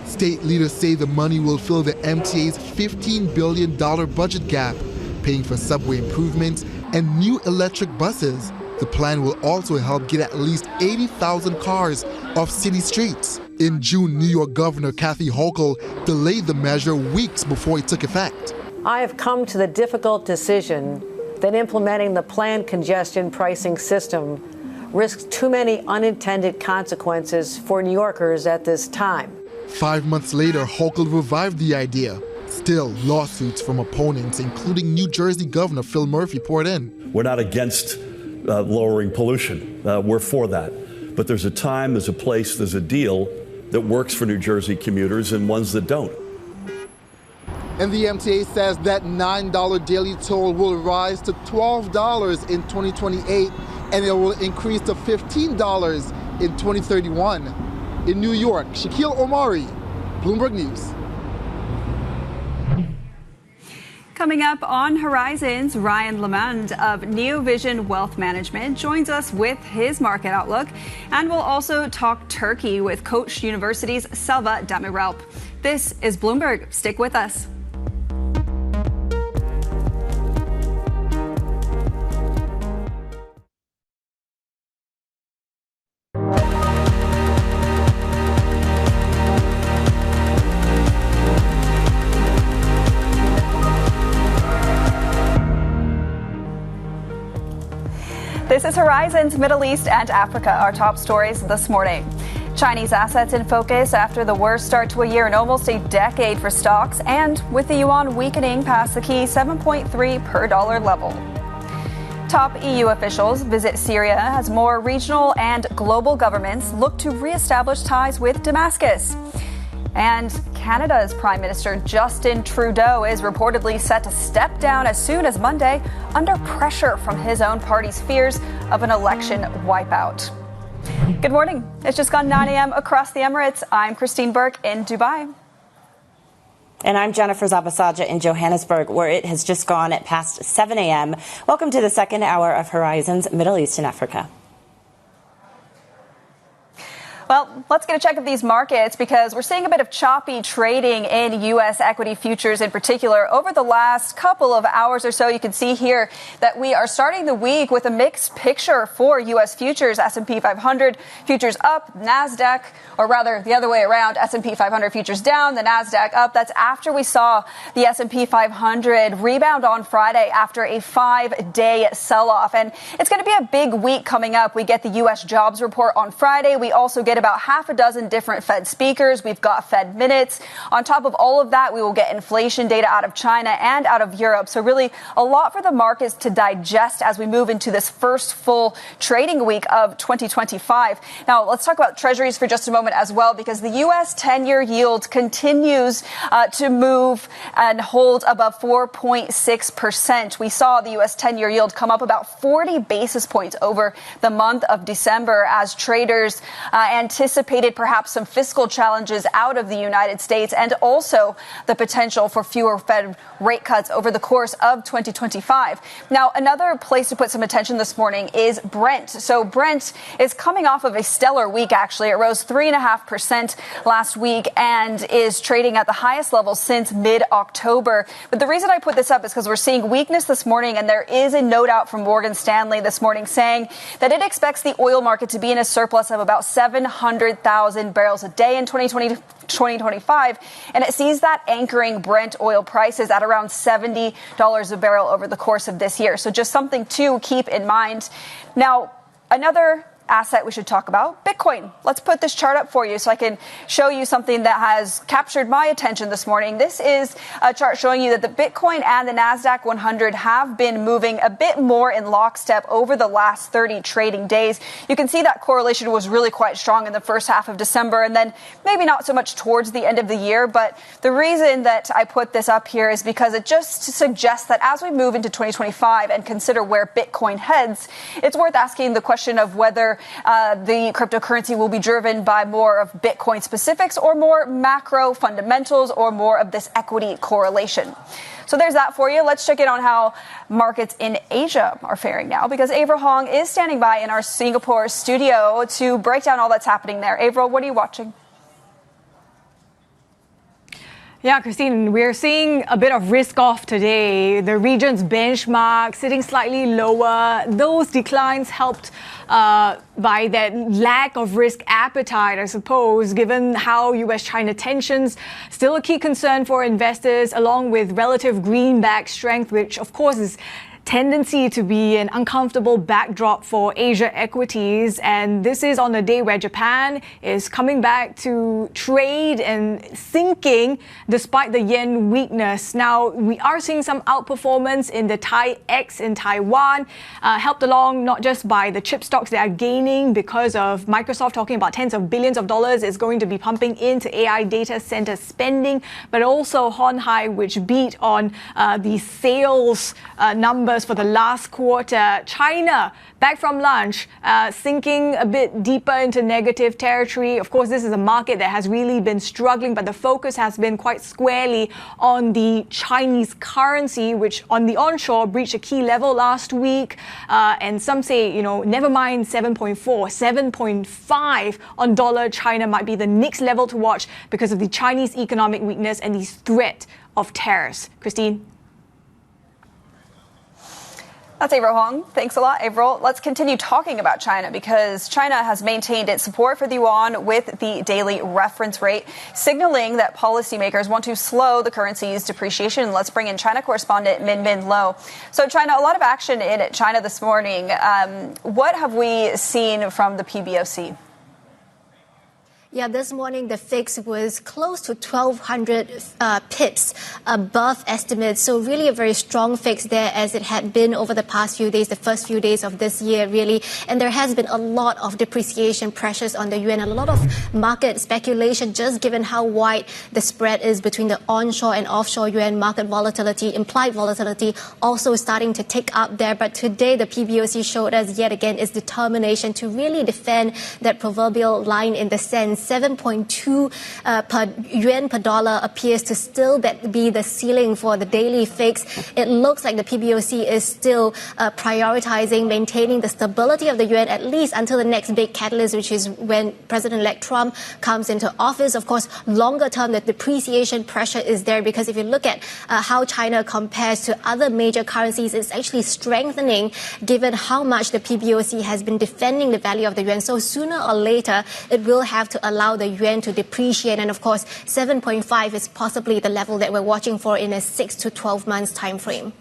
State leaders say the money will fill the MTA's $15 billion budget gap, paying for subway improvements and new electric buses. The plan will also help get at least 80,000 cars off city streets. In June, New York Governor Kathy Hochul delayed the measure weeks before it took effect. I have come to the difficult decision that implementing the planned congestion pricing system risks too many unintended consequences for New Yorkers at this time. 5 months later, Hochul revived the idea. Still, lawsuits from opponents, including New Jersey Governor Phil Murphy, poured in. We're not against lowering pollution. We're for that. But there's a time, there's a place, there's a deal that works for New Jersey commuters and ones that don't. And the MTA says that $9 daily toll will rise to $12 in 2028, and it will increase to $15 in 2031. In New York, Shaquille Omari, Bloomberg News. Coming up on Horizons, Ryan Lemand of Neovision Wealth Management joins us with his market outlook. And we'll also talk Turkey with Koç University's Selva Demiralp. This is Bloomberg. Stick with us. This is Horizons Middle East and Africa, our top stories this morning. Chinese assets in focus after the worst start to a year in almost a decade for stocks, and with the yuan weakening past the key 7.3 per dollar level. Top EU officials visit Syria as more regional and global governments look to reestablish ties with Damascus. And Canada's Prime Minister Justin Trudeau is reportedly set to step down as soon as Monday under pressure from his own party's fears of an election wipeout. Good morning. It's just gone 9 a.m. across the Emirates. I'm Christine Burke in Dubai. And I'm Jennifer Zabazaja in Johannesburg, where it has just gone at past 7 a.m. Welcome to the second hour of Horizons Middle East and Africa. Well, let's get a check of these markets because we're seeing a bit of choppy trading in U.S. equity futures in particular. Over the last couple of hours or so, you can see here that we are starting the week with a mixed picture for U.S. futures. S&P 500 futures up, NASDAQ, or rather the other way around, S&P 500 futures down, the NASDAQ up. That's after we saw the S&P 500 rebound on Friday after a 5-day sell-off. And it's going to be a big week coming up. We get the U.S. jobs report on Friday. We also get about half a dozen different Fed speakers. We've got Fed minutes. On top of all of that, we will get inflation data out of China and out of Europe. So really a lot for the markets to digest as we move into this first full trading week of 2025. Now, let's talk about treasuries for just a moment as well, because the U.S. 10-year yield continues to move and hold above 4.6%. We saw the U.S. 10-year yield come up about 40 basis points over the month of December as traders anticipated perhaps some fiscal challenges out of the United States and also the potential for fewer Fed rate cuts over the course of 2025. Now, another place to put some attention this morning is Brent. So Brent is coming off of a stellar week, actually. It rose 3.5% last week and is trading at the highest level since mid-October. But the reason I put this up is because we're seeing weakness this morning, and there is a note out from Morgan Stanley this morning saying that it expects the oil market to be in a surplus of about 700,000 barrels a day in 2025, and it sees that anchoring Brent oil prices at around $70 a barrel over the course of this year. So just something to keep in mind. Now, another asset we should talk about, Bitcoin. Let's put this chart up for you so I can show you something that has captured my attention this morning. This is a chart showing you that the Bitcoin and the NASDAQ 100 have been moving a bit more in lockstep over the last 30 trading days. You can see that correlation was really quite strong in the first half of December and then maybe not so much towards the end of the year. But the reason that I put this up here is because it just suggests that as we move into 2025 and consider where Bitcoin heads, it's worth asking the question of whether the cryptocurrency will be driven by more of Bitcoin specifics or more macro fundamentals or more of this equity correlation. So there's that for you. Let's check in on how markets in Asia are faring now, because Avril Hong is standing by in our Singapore studio to break down all that's happening there. Avril, what are you watching? Yeah, Christine, we're seeing a bit of risk off today. The region's benchmark sitting slightly lower. Those declines helped by that lack of risk appetite, I suppose, given how US-China tensions still a key concern for investors, along with relative greenback strength, which of course is tendency to be an uncomfortable backdrop for Asia equities. And this is on a day where Japan is coming back to trade and sinking despite the yen weakness. Now, we are seeing some outperformance in the Thai X in Taiwan, helped along not just by the chip stocks that are gaining because of Microsoft talking about tens of billions of dollars is going to be pumping into AI data center spending, but also Hon Hai, which beat on the sales numbers for the last quarter. China, back from lunch, sinking a bit deeper into negative territory. Of course, this is a market that has really been struggling, but the focus has been quite squarely on the Chinese currency, which on the onshore breached a key level last week. And some say, never mind 7.4, 7.5 on dollar. China might be the next level to watch because of the Chinese economic weakness and the threat of tariffs. Christine? That's Avril Hong. Thanks a lot, Avril. Let's continue talking about China, because China has maintained its support for the yuan with the daily reference rate, signaling that policymakers want to slow the currency's depreciation. Let's bring in China correspondent Min Lo. So China, a lot of action in China this morning. What have we seen from the PBOC? Yeah, this morning the fix was close to 1,200 pips above estimates. So really a very strong fix there, as it had been over the past few days, the first few days of this year, really. And there has been a lot of depreciation pressures on the yuan, a lot of market speculation, just given how wide the spread is between the onshore and offshore yuan. Market volatility, implied volatility, also starting to tick up there. But today the PBOC showed us yet again its determination to really defend that proverbial line in the sand. 7.2 per yuan per dollar appears to still be the ceiling for the daily fix. It looks like the PBOC is still prioritizing maintaining the stability of the yuan, at least until the next big catalyst, which is when President-elect Trump comes into office. Of course, longer term, the depreciation pressure is there, because if you look at how China compares to other major currencies, it's actually strengthening given how much the PBOC has been defending the value of the yuan. So sooner or later, it will have to allow the yuan to depreciate. And of course, 7.5 is possibly the level that we're watching for in a 6 to 12 months time frame.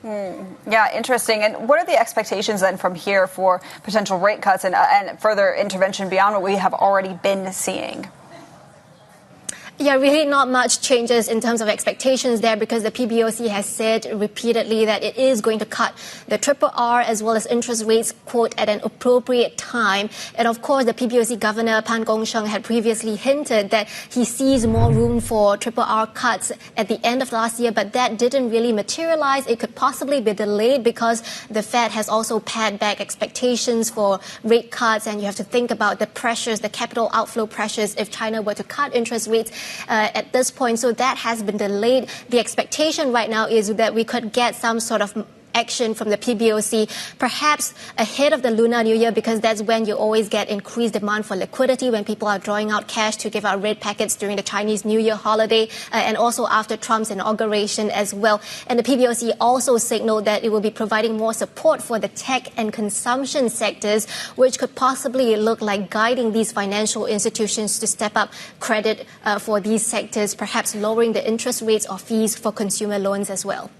Yeah, interesting. And what are the expectations then from here for potential rate cuts and further intervention beyond what we have already been seeing? Yeah, really not much changes in terms of expectations there because the PBOC has said repeatedly that it is going to cut the RRR as well as interest rates, quote, at an appropriate time. And of course, the PBOC governor, Pan Gongsheng, had previously hinted that he sees more room for RRR cuts at the end of last year, but that didn't really materialize. It could possibly be delayed because the Fed has also pared back expectations for rate cuts, and you have to think about the pressures, the capital outflow pressures if China were to cut interest rates at this point. So that has been delayed. The expectation right now is that we could get some sort of action from the PBOC, perhaps ahead of the Lunar New Year, because that's when you always get increased demand for liquidity when people are drawing out cash to give out rate packets during the Chinese New Year holiday, and also after Trump's inauguration as well. And the PBOC also signaled that it will be providing more support for the tech and consumption sectors, which could possibly look like guiding these financial institutions to step up credit for these sectors, perhaps lowering the interest rates or fees for consumer loans as well.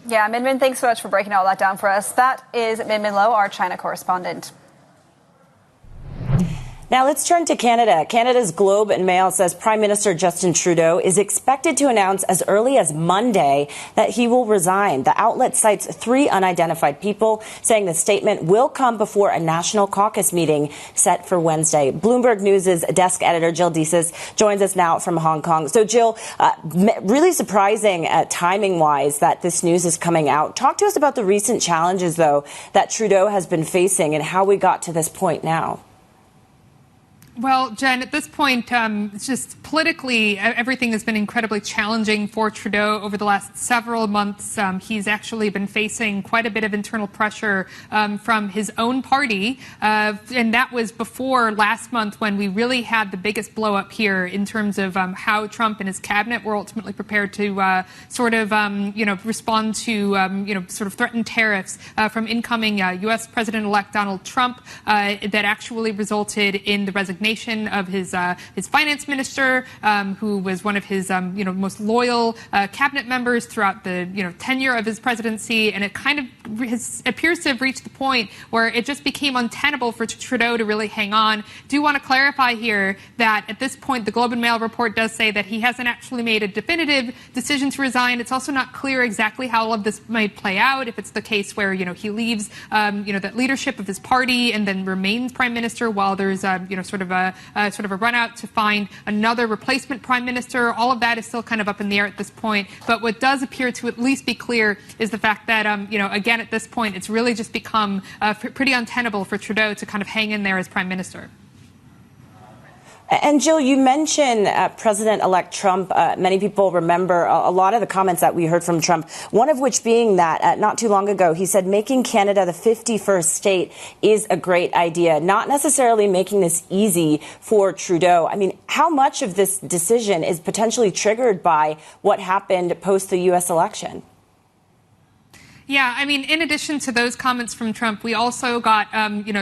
Yeah, Min, thanks so much for breaking all that down for us. That is Min Lo, our China correspondent. Now let's turn to Canada. Canada's Globe and Mail says Prime Minister Justin Trudeau is expected to announce as early as Monday that he will resign. The outlet cites 3 unidentified people, saying the statement will come before a national caucus meeting set for Wednesday. Bloomberg News' desk editor Jill Deeses joins us now from Hong Kong. So Jill, really surprising timing-wise that this news is coming out. Talk to us about the recent challenges, though, that Trudeau has been facing and how we got to this point now. Well, Jen, at this point, it's just politically, everything has been incredibly challenging for Trudeau over the last several months. He's actually been facing quite a bit of internal pressure from his own party. And that was before last month when we really had the biggest blow up here in terms of how Trump and his cabinet were ultimately prepared to respond to, sort of threatened tariffs from incoming U.S. President-elect Donald Trump that actually resulted in the resignation of his finance minister, who was one of his most loyal cabinet members throughout the tenure of his presidency, and it kind of appears to have reached the point where it just became untenable for Trudeau to really hang on. Do want to clarify here that at this point the Globe and Mail report does say that he hasn't actually made a definitive decision to resign. It's also not clear exactly how all of this might play out. If it's the case where he leaves that leadership of his party and then remains prime minister while there's sort of a run out to find another replacement prime minister. All of that is still kind of up in the air at this point. But what does appear to at least be clear is the fact that, again, at this point, it's really just become pretty untenable for Trudeau to kind of hang in there as prime minister. And Jill, you mentioned President-elect Trump. Many people remember a lot of the comments that we heard from Trump, one of which being that not too long ago, he said making Canada the 51st state is a great idea, not necessarily making this easy for Trudeau. I mean, how much of this decision is potentially triggered by what happened post the U.S. election? Yeah, I mean, in addition to those comments from Trump, we also got,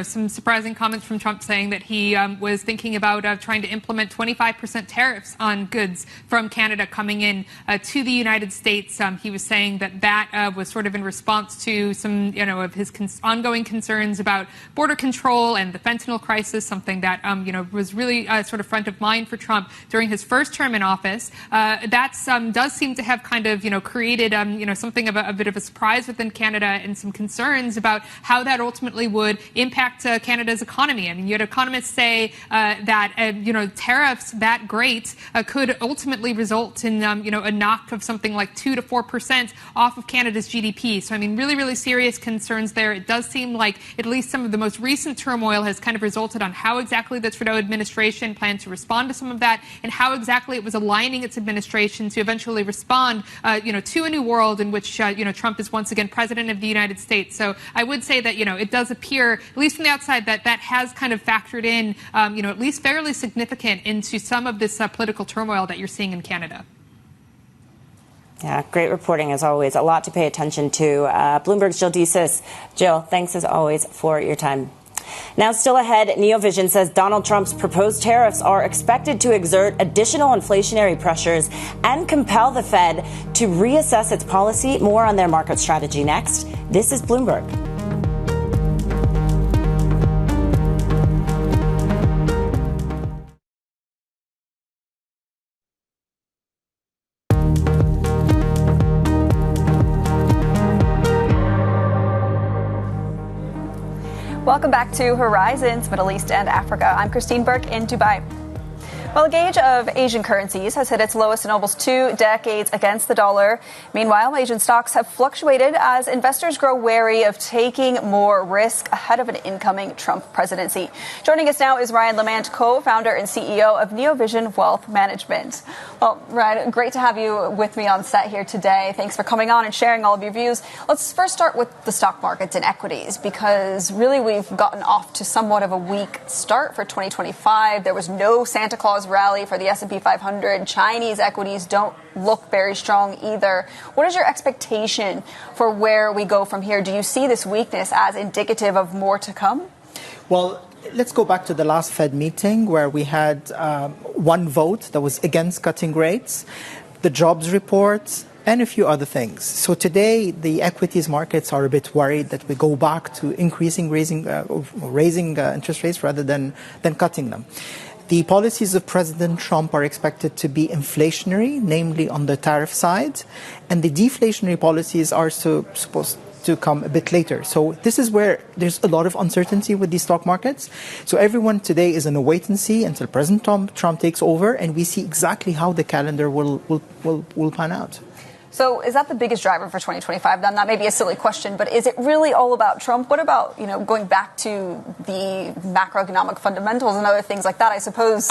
some surprising comments from Trump saying that he was thinking about trying to implement 25% tariffs on goods from Canada coming in to the United States. He was saying that was sort of in response to some, of his ongoing concerns about border control and the fentanyl crisis, something that, was really sort of front of mind for Trump during his first term in office. That does seem to have kind of, created, something of a bit of a surprise within Canada and some concerns about how that ultimately would impact Canada's economy. I mean, you had economists say that, tariffs that great could ultimately result in, a knock of something like 2 to 4% off of Canada's GDP. So, I mean, really, really serious concerns there. It does seem like at least some of the most recent turmoil has kind of resulted on how exactly the Trudeau administration planned to respond to some of that and how exactly it was aligning its administration to eventually respond, to a new world in which, Trump is once again president of the United States. So I would say that, it does appear, at least from the outside, that has kind of factored in, at least fairly significant into some of this political turmoil that you're seeing in Canada. Yeah, great reporting as always. A lot to pay attention to. Bloomberg's Jill Deeses. Jill, thanks as always for your time. Now, still ahead, Neovision says Donald Trump's proposed tariffs are expected to exert additional inflationary pressures and compel the Fed to reassess its policy. More on their market strategy next. This is Bloomberg. Welcome back to Horizons, Middle East and Africa. I'm Christine Burke in Dubai. Well, the gauge of Asian currencies has hit its lowest in almost 2 decades against the dollar. Meanwhile, Asian stocks have fluctuated as investors grow wary of taking more risk ahead of an incoming Trump presidency. Joining us now is Ryan Lemand, co-founder and CEO of Neovision Wealth Management. Well, Ryan, great to have you with me on set here today. Thanks for coming on and sharing all of your views. Let's first start with the stock markets and equities, because really we've gotten off to somewhat of a weak start for 2025. There was no Santa Claus rally for the S&P 500. Chinese equities don't look very strong either. What is your expectation for where we go from here? Do you see this weakness as indicative of more to come? Well, let's go back to the last Fed meeting where we had one vote that was against cutting rates, the jobs report, and a few other things. So today, the equities markets are a bit worried that we go back to raising interest rates rather than cutting them. The policies of President Trump are expected to be inflationary, namely on the tariff side, and the deflationary policies are supposed to come a bit later. So this is where there's a lot of uncertainty with the stock markets. So everyone today is in a wait and see until President Trump takes over, and we see exactly how the calendar will pan out. So is that the biggest driver for 2025? Then that may be a silly question, but is it really all about Trump? What about, going back to the macroeconomic fundamentals and other things like that? I suppose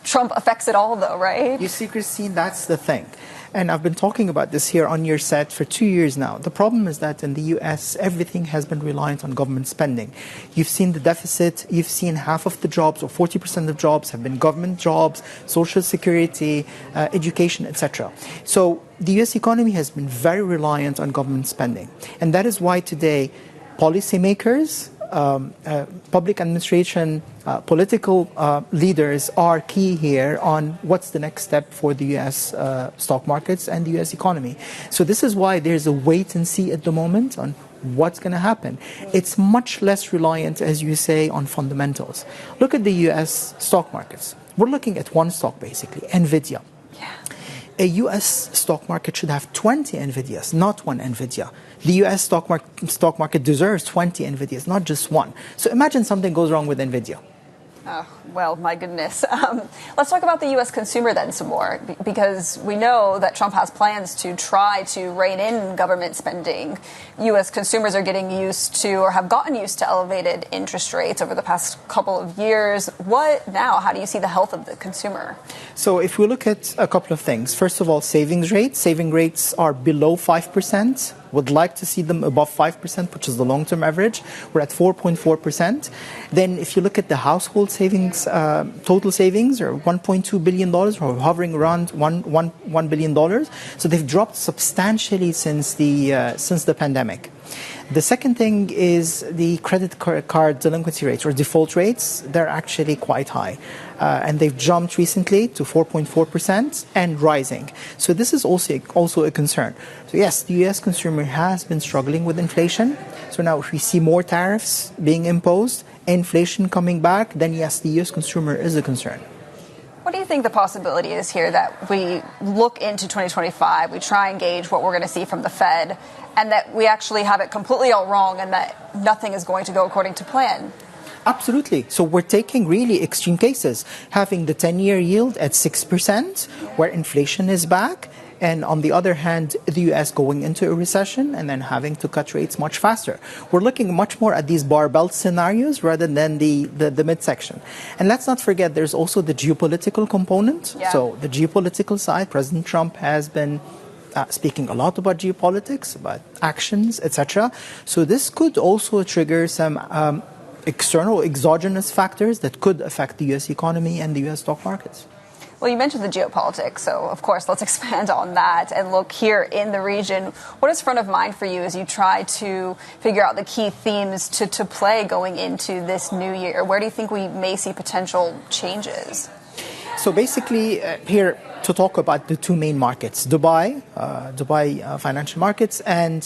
Trump affects it all, though, right? You see, Christine, that's the thing. And I've been talking about this here on your set for 2 years now. The problem is that in the U.S., everything has been reliant on government spending. You've seen the deficit. You've seen half of the jobs, or 40% of jobs, have been government jobs, social security, education, etc. So the U.S. economy has been very reliant on government spending. And that is why today policymakers, public administration, political leaders are key here on what's the next step for the U.S. Stock markets and the U.S. economy. So this is why there's a wait and see at the moment on what's going to happen. It's much less reliant, as you say, on fundamentals. Look at the U.S. stock markets. We're looking at one stock, basically, NVIDIA. Yeah. A U.S. stock market should have 20 NVIDIAs, not one NVIDIA. The U.S. stock market deserves 20 NVIDIAs, not just one. So imagine something goes wrong with NVIDIA. Oh, well, my goodness. Let's talk about the U.S. consumer then some more, because we know that Trump has plans to try to rein in government spending. U.S. consumers are getting used to, or have gotten used to, elevated interest rates over the past couple of years. What now? How do you see the health of the consumer? So if we look at a couple of things, first of all, savings rates. Saving rates are below 5%. Would like to see them above 5%, which is the long-term average. We're at 4.4%. Then if you look at the household savings, total savings are $1.2 billion, or hovering around $1 billion. So they've dropped substantially since the pandemic. The second thing is the credit card delinquency rates, or default rates. They're actually quite high. And they've jumped recently to 4.4% and rising. So this is also a concern. So yes, the U.S. consumer has been struggling with inflation. So now if we see more tariffs being imposed, inflation coming back, then yes, the U.S. consumer is a concern. What do you think the possibility is here that we look into 2025, we try and gauge what we're going to see from the Fed, and that we actually have it completely all wrong and that nothing is going to go according to plan? Absolutely. So we're taking really extreme cases, having the 10-year yield at 6%, where inflation is back, and on the other hand, the U.S. going into a recession and then having to cut rates much faster. We're looking much more at these barbell scenarios rather than the midsection. And let's not forget, there's also the geopolitical component. Yeah. So the geopolitical side, President Trump has been speaking a lot about geopolitics, about actions, etc. So this could also trigger some external exogenous factors that could affect the U.S. economy and the U.S. stock markets. Well, you mentioned the geopolitics, so of course let's expand on that and look here in the region. What is front of mind for you as you try to figure out the key themes to play going into this new year? Where do you think we may see potential changes? So basically, here to talk about the two main markets, Dubai financial markets, and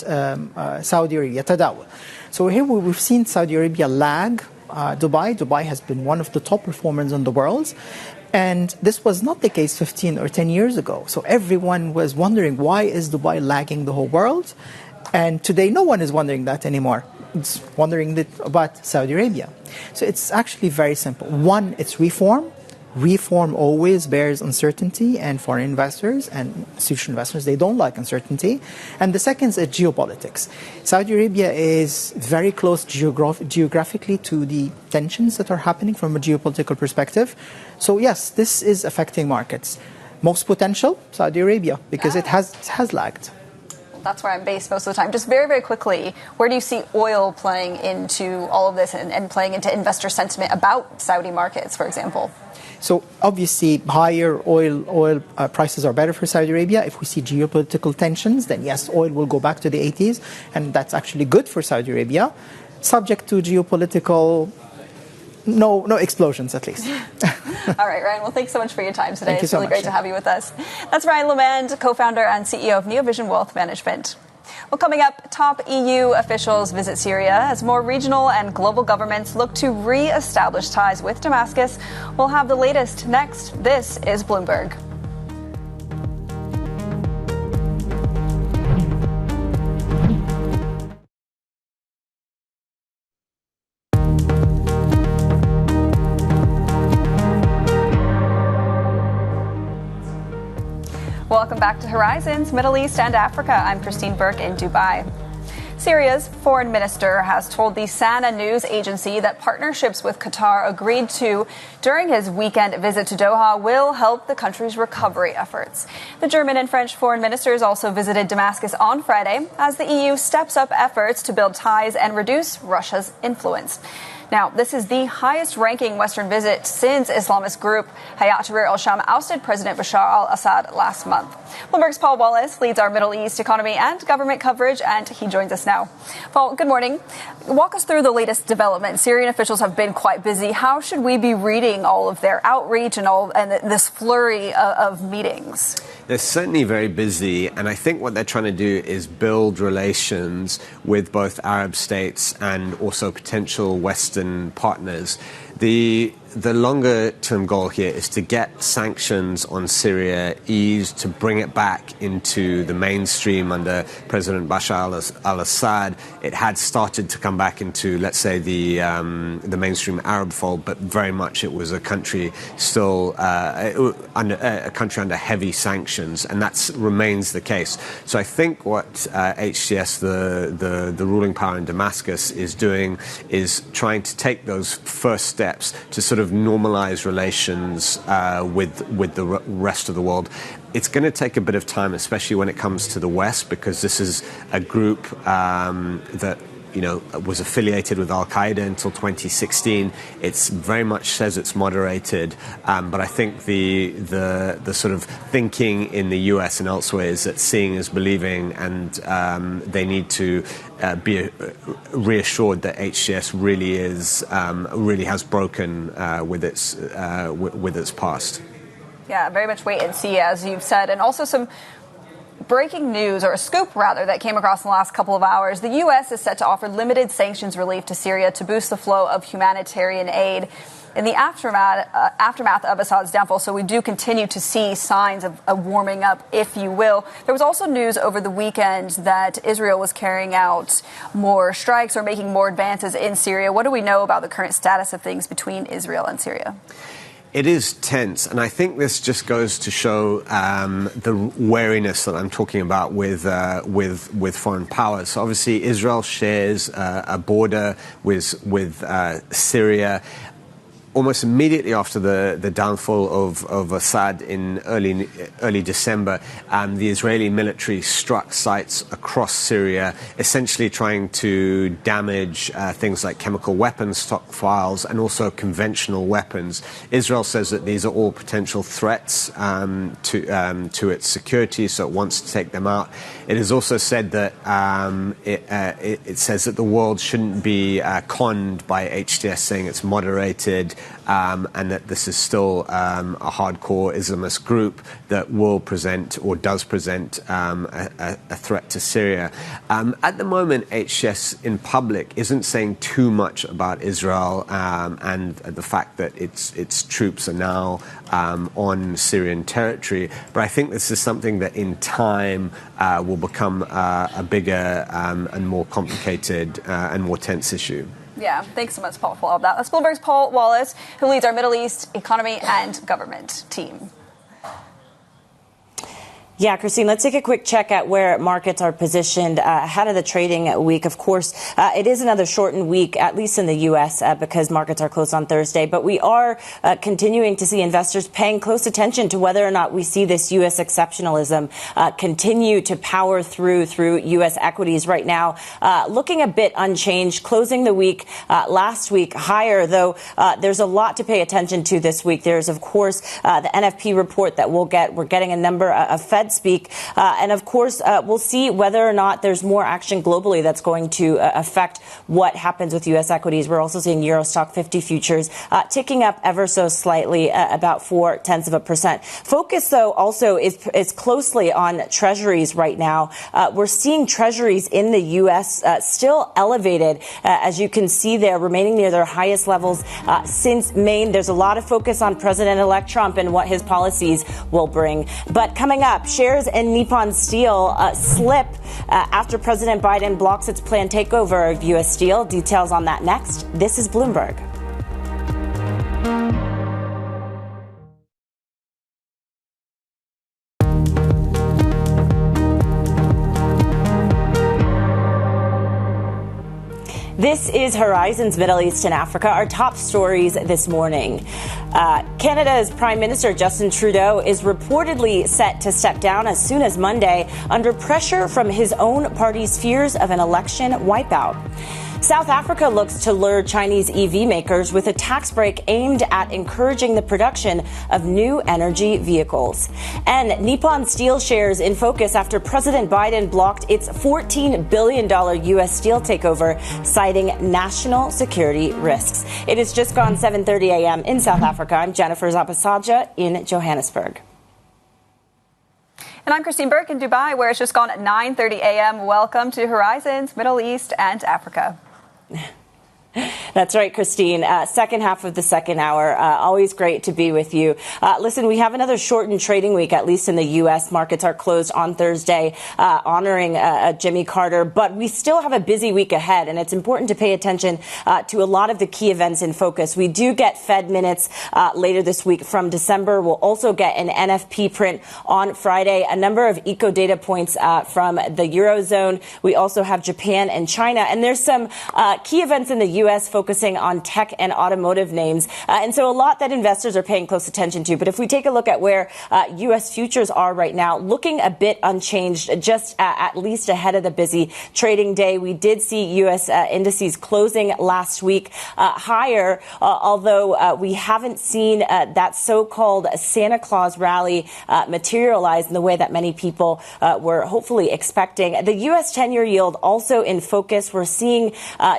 Saudi Arabia, Tadawul. So here we've seen Saudi Arabia lag Dubai. Dubai has been one of the top performers in the world. And this was not the case 15 or 10 years ago. So everyone was wondering, why is Dubai lagging the whole world? And today, no one is wondering that anymore. It's wondering about Saudi Arabia. So it's actually very simple. One, it's reform. Reform always bears uncertainty, and foreign investors and institutional investors, they don't like uncertainty. And the second is geopolitics. Saudi Arabia is very close geographically to the tensions that are happening from a geopolitical perspective. So yes, this is affecting markets. Most potential, Saudi Arabia, because it has lagged. That's where I'm based most of the time. Just very, very quickly, where do you see oil playing into all of this and playing into investor sentiment about Saudi markets, for example? So obviously, higher oil prices are better for Saudi Arabia. If we see geopolitical tensions, then yes, oil will go back to the 80s, and that's actually good for Saudi Arabia. Subject to geopolitical, no explosions at least. All right, Ryan. Well, thanks so much for your time today. It's really great to have you with us. That's Ryan Lemand, co-founder and CEO of Neovision Wealth Management. Well, coming up, top EU officials visit Syria as more regional and global governments look to re-establish ties with Damascus. We'll have the latest next. This is Bloomberg. Welcome back to Horizons, Middle East and Africa. I'm Christine Burke in Dubai. Syria's foreign minister has told the Sana news agency that partnerships with Qatar agreed to during his weekend visit to Doha will help the country's recovery efforts. The German and French foreign ministers also visited Damascus on Friday as the EU steps up efforts to build ties and reduce Russia's influence. Now, this is the highest-ranking Western visit since Islamist group Hayat Tahrir al-Sham ousted President Bashar al-Assad last month. Bloomberg's Paul Wallace leads our Middle East economy and government coverage, and he joins us now. Paul, good morning. Walk us through the latest developments. Syrian officials have been quite busy. How should we be reading all of their outreach and this flurry of meetings? They're certainly very busy, and I think what they're trying to do is build relations with both Arab states and also potential Western partners. The longer-term goal here is to get sanctions on Syria eased, to bring it back into the mainstream under President Bashar al-Assad. It had started to come back into, let's say, the mainstream Arab fold, but very much it was a country still under heavy sanctions, and that remains the case. So I think what HTS, the ruling power in Damascus, is doing is trying to take those first steps to sort of normalize relations with the rest of the world. It's going to take a bit of time, especially when it comes to the West, because this is a group that was affiliated with Al-Qaeda until 2016. It's very much says it's moderated, but I think the sort of thinking in the US and elsewhere is that seeing is believing, and they need to be reassured that HCS really has broken with its past. Yeah, very much wait and see, as you've said, and also some breaking news, or a scoop rather, that came across in the last couple of hours. The U.S. is set to offer limited sanctions relief to Syria to boost the flow of humanitarian aid in the aftermath of Assad's downfall. So we do continue to see signs of a warming up, if you will. There was also news over the weekend that Israel was carrying out more strikes or making more advances in Syria. What do we know about the current status of things between Israel and Syria? It is tense, and I think this just goes to show the wariness that I'm talking about with foreign powers. So obviously, Israel shares a border with Syria. almost immediately after the downfall of Assad in early December, the Israeli military struck sites across Syria, essentially trying to damage things like chemical weapons stockpiles and also conventional weapons. Israel says that these are all potential threats to its security, so it wants to take them out. It has also said that it says that the world shouldn't be conned by HTS saying it's moderated, and that this is still a hardcore Islamist group that will present or does present a threat to Syria. At the moment, HTS in public isn't saying too much about Israel and the fact that its troops are now on Syrian territory. But I think this is something that in time will become a bigger and more complicated and more tense issue. Yeah, thanks so much, Paul, for all of that. That's Bloomberg's Paul Wallace, who leads our Middle East economy and government team. Yeah, Christine, let's take a quick check at where markets are positioned ahead of the trading week. Of course, it is another shortened week, at least in the U.S., because markets are closed on Thursday. But we are continuing to see investors paying close attention to whether or not we see this U.S. exceptionalism continue to power through U.S. equities right now. Looking a bit unchanged, closing the week last week higher, though there's a lot to pay attention to this week. There's, of course, the NFP report that we'll get. We're getting a number of Fed speak. And of course, we'll see whether or not there's more action globally that's going to affect what happens with U.S. equities. We're also seeing Euro Stock 50 futures ticking up ever so slightly, about 0.4%. Focus, though, also is closely on treasuries right now. We're seeing treasuries in the U.S. Still elevated, as you can see there, remaining near their highest levels since May. There's a lot of focus on President-elect Trump and what his policies will bring. But coming up, shares in Nippon Steel slip after President Biden blocks its planned takeover of U.S. Steel. Details on that next. This is Bloomberg. This is Horizon's Middle East and Africa. Our top stories this morning. Canada's Prime Minister Justin Trudeau is reportedly set to step down as soon as Monday under pressure from his own party's fears of an election wipeout. South Africa looks to lure Chinese EV makers with a tax break aimed at encouraging the production of new energy vehicles. And Nippon Steel shares in focus after President Biden blocked its $14 billion U.S. steel takeover, citing national security risks. It has just gone 7:30 a.m. in South Africa. I'm Jennifer Zapasaja in Johannesburg. And I'm Christine Burke in Dubai, where it's just gone at 9:30 a.m. Welcome to Horizon's Middle East and Africa. That's right, Christine. Second half of the second hour. Always great to be with you. Listen, we have another shortened trading week, at least in the U.S. Markets are closed on Thursday, honoring Jimmy Carter. But we still have a busy week ahead, and it's important to pay attention to a lot of the key events in focus. We do get Fed minutes later this week from December. We'll also get an NFP print on Friday, a number of eco data points from the Eurozone. We also have Japan and China. And there's some key events in the U.S. focusing on tech and automotive names. And so a lot that investors are paying close attention to. But if we take a look at where U.S. futures are right now, looking a bit unchanged, just at least ahead of the busy trading day. We did see U.S. indices closing last week higher, although we haven't seen that so-called Santa Claus rally materialize in the way that many people were hopefully expecting. The U.S. 10-year yield also in focus. We're seeing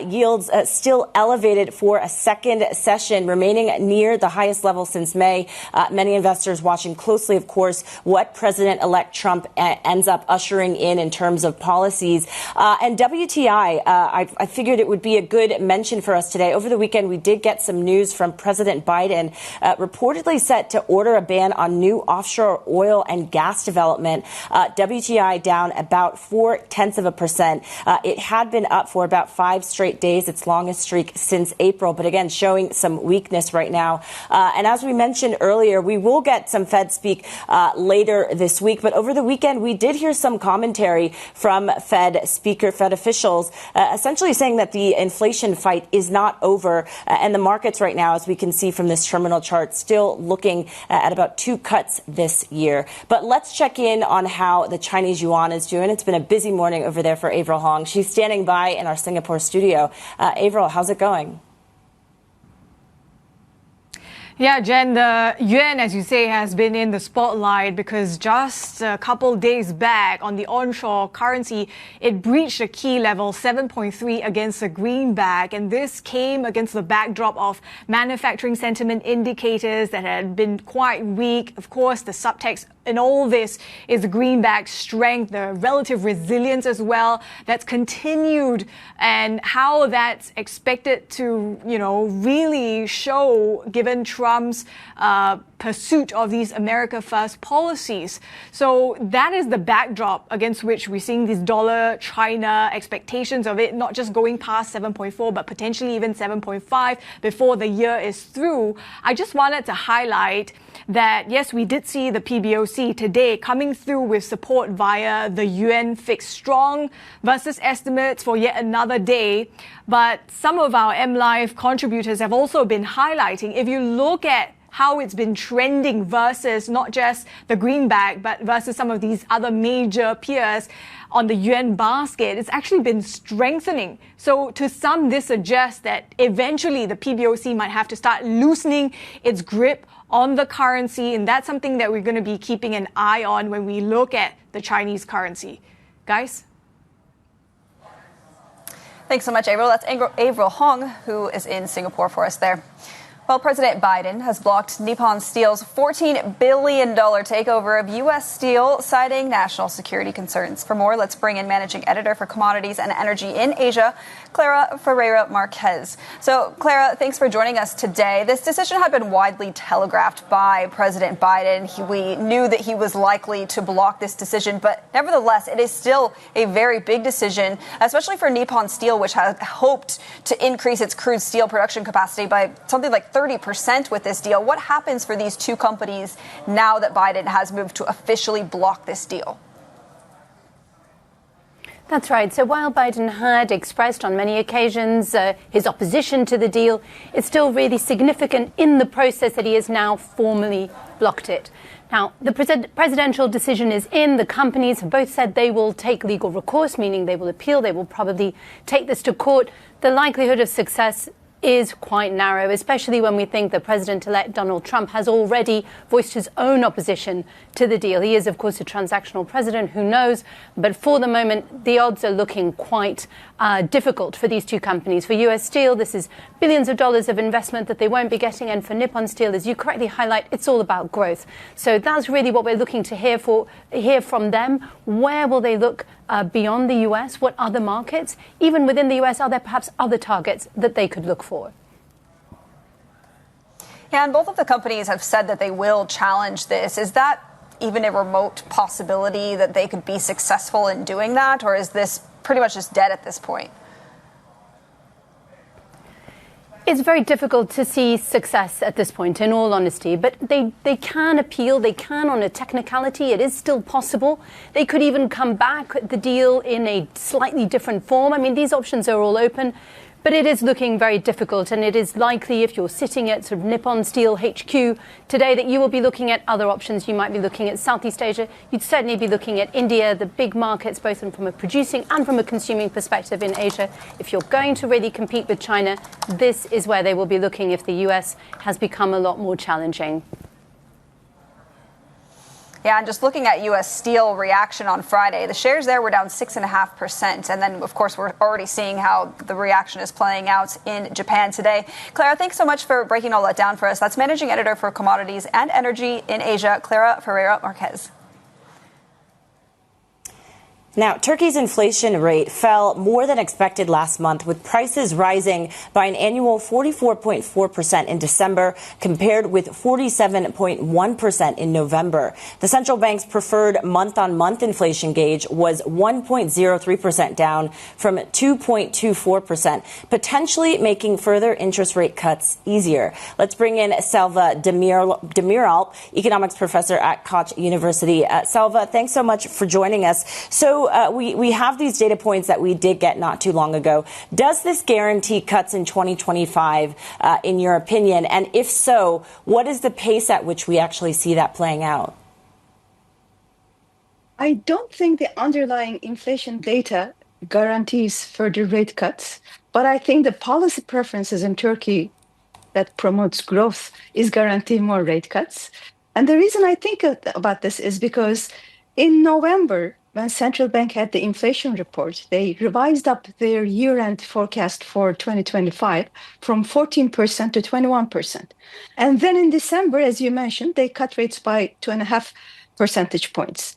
yields still elevated for a second session, remaining near the highest level since May. Many investors watching closely, of course, what President-elect Trump ends up ushering in terms of policies. And WTI, I figured it would be a good mention for us today. Over the weekend, we did get some news from President Biden, reportedly set to order a ban on new offshore oil and gas development. WTI down about 0.4%. It had been up for about 5 straight days, its longest streak since April, but again, showing some weakness right now. And as we mentioned earlier, we will get some Fed speak later this week. But over the weekend, we did hear some commentary from Fed officials, essentially saying that the inflation fight is not over. And the markets right now, as we can see from this terminal chart, still looking at about 2 cuts this year. But let's check in on how the Chinese yuan is doing. It's been a busy morning over there for Avril Hong. She's standing by in our Singapore studio. Avril, how's it going? Yeah, Jen, the yuan, as you say, has been in the spotlight because just a couple days back on the onshore currency, it breached a key level, 7.3 against the greenback. And this came against the backdrop of manufacturing sentiment indicators that had been quite weak. Of course, the subtext in all this is the greenback strength, the relative resilience as well that's continued, and how that's expected to, really show given Trump's pursuit of these America First policies. So that is the backdrop against which we're seeing these dollar China expectations of it not just going past 7.4, but potentially even 7.5 before the year is through. I just wanted to highlight that, yes, we did see the PBOC today coming through with support via the yuan fixed strong versus estimates for yet another day. But some of our MLive contributors have also been highlighting, if you look at how it's been trending versus not just the greenback, but versus some of these other major peers on the yuan basket, it's actually been strengthening. So to some, this suggests that eventually the PBOC might have to start loosening its grip on the currency, and that's something that we're going to be keeping an eye on when we look at the Chinese currency. Guys? Thanks so much, Avril. That's Avril Hong, who is in Singapore for us there. Well, President Biden has blocked Nippon Steel's $14 billion takeover of U.S. Steel, citing national security concerns. For more, let's bring in managing editor for commodities and energy in Asia, Clara Ferreira Marquez. So, Clara, thanks for joining us today. This decision had been widely telegraphed by President Biden. We knew that he was likely to block this decision, but nevertheless, it is still a very big decision, especially for Nippon Steel, which had hoped to increase its crude steel production capacity by something like 30% with this deal. What happens for these two companies now that Biden has moved to officially block this deal? That's right. So while Biden had expressed on many occasions his opposition to the deal, it's still really significant in the process that he has now formally blocked it. Now, the presidential decision is in. The companies have both said they will take legal recourse, meaning they will appeal. They will probably take this to court. The likelihood of success is quite narrow, especially when we think that President-elect Donald Trump has already voiced his own opposition to the deal. He is, of course, a transactional president, who knows? But for the moment, the odds are looking quite difficult for these two companies. For U.S. Steel, this is billions of dollars of investment that they won't be getting. And for Nippon Steel, as you correctly highlight, it's all about growth. So that's really what we're looking to hear from them. Where will they look beyond the U.S.? What other markets? Even within the U.S., are there perhaps other targets that they could look for? Yeah, and both of the companies have said that they will challenge this. Is that even a remote possibility that they could be successful in doing that, or is this pretty much just dead at this point? It's very difficult to see success at this point, in all honesty, but they can appeal. They can on a technicality. It is still possible. They could even come back at the deal in a slightly different form. I mean, these options are all open, but it is looking very difficult, and it is likely, if you're sitting at sort of Nippon Steel HQ today, that you will be looking at other options. You might be looking at Southeast Asia. You'd certainly be looking at India, the big markets, both from a producing and from a consuming perspective in Asia. If you're going to really compete with China, this is where they will be looking if the US has become a lot more challenging. Yeah, and just looking at U.S. Steel reaction on Friday, the shares there were down 6.5%. And then, of course, we're already seeing how the reaction is playing out in Japan today. Clara, thanks so much for breaking all that down for us. That's managing editor for commodities and energy in Asia, Clara Ferreira Marquez. Now, Turkey's inflation rate fell more than expected last month, with prices rising by an annual 44.4% in December, compared with 47.1% in November. The central bank's preferred month-on-month inflation gauge was 1.03% down from 2.24%, potentially making further interest rate cuts easier. Let's bring in Selva Demiralp, economics professor at Koç University. Selva, thanks so much for joining us. So we have these data points that we did get not too long ago. Does this guarantee cuts in 2025, in your opinion? And if so, what is the pace at which we actually see that playing out? I don't think the underlying inflation data guarantees further rate cuts, but I think the policy preferences in Turkey that promotes growth is guaranteeing more rate cuts. And the reason I think about this is because in November, when central bank had the inflation report, they revised up their year-end forecast for 2025 from 14% to 21%. And then in December, as you mentioned, they cut rates by 2.5 percentage points.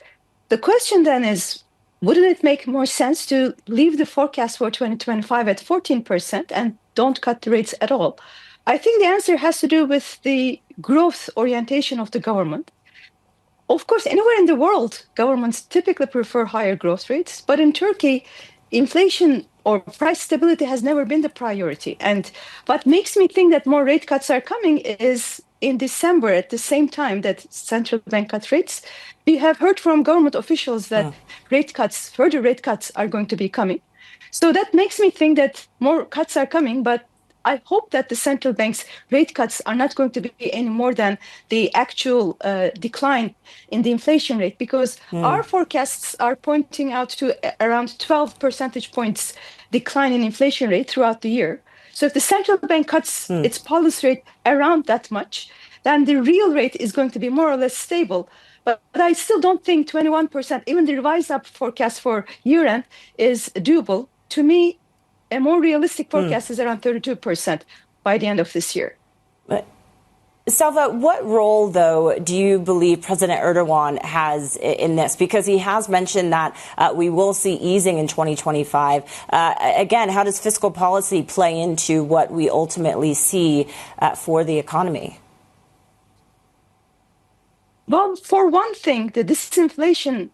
The question then is, wouldn't it make more sense to leave the forecast for 2025 at 14% and don't cut the rates at all? I think the answer has to do with the growth orientation of the government. Of course, anywhere in the world, governments typically prefer higher growth rates. But in Turkey, inflation or price stability has never been the priority. And what makes me think that more rate cuts are coming is in December, at the same time that central bank cut rates, we have heard from government officials that further rate cuts are going to be coming. So that makes me think that more cuts are coming, but I hope that the central bank's rate cuts are not going to be any more than the actual decline in the inflation rate, because our forecasts are pointing out to around 12 percentage points decline in inflation rate throughout the year. So if the central bank cuts its policy rate around that much, then the real rate is going to be more or less stable. But I still don't think 21%, even the revised up forecast for year-end, is doable. To me, a more realistic forecast is around 32% by the end of this year. Selva, what role, though, do you believe President Erdogan has in this? Because he has mentioned that we will see easing in 2025. Again, how does fiscal policy play into what we ultimately see for the economy? Well, for one thing, the disinflation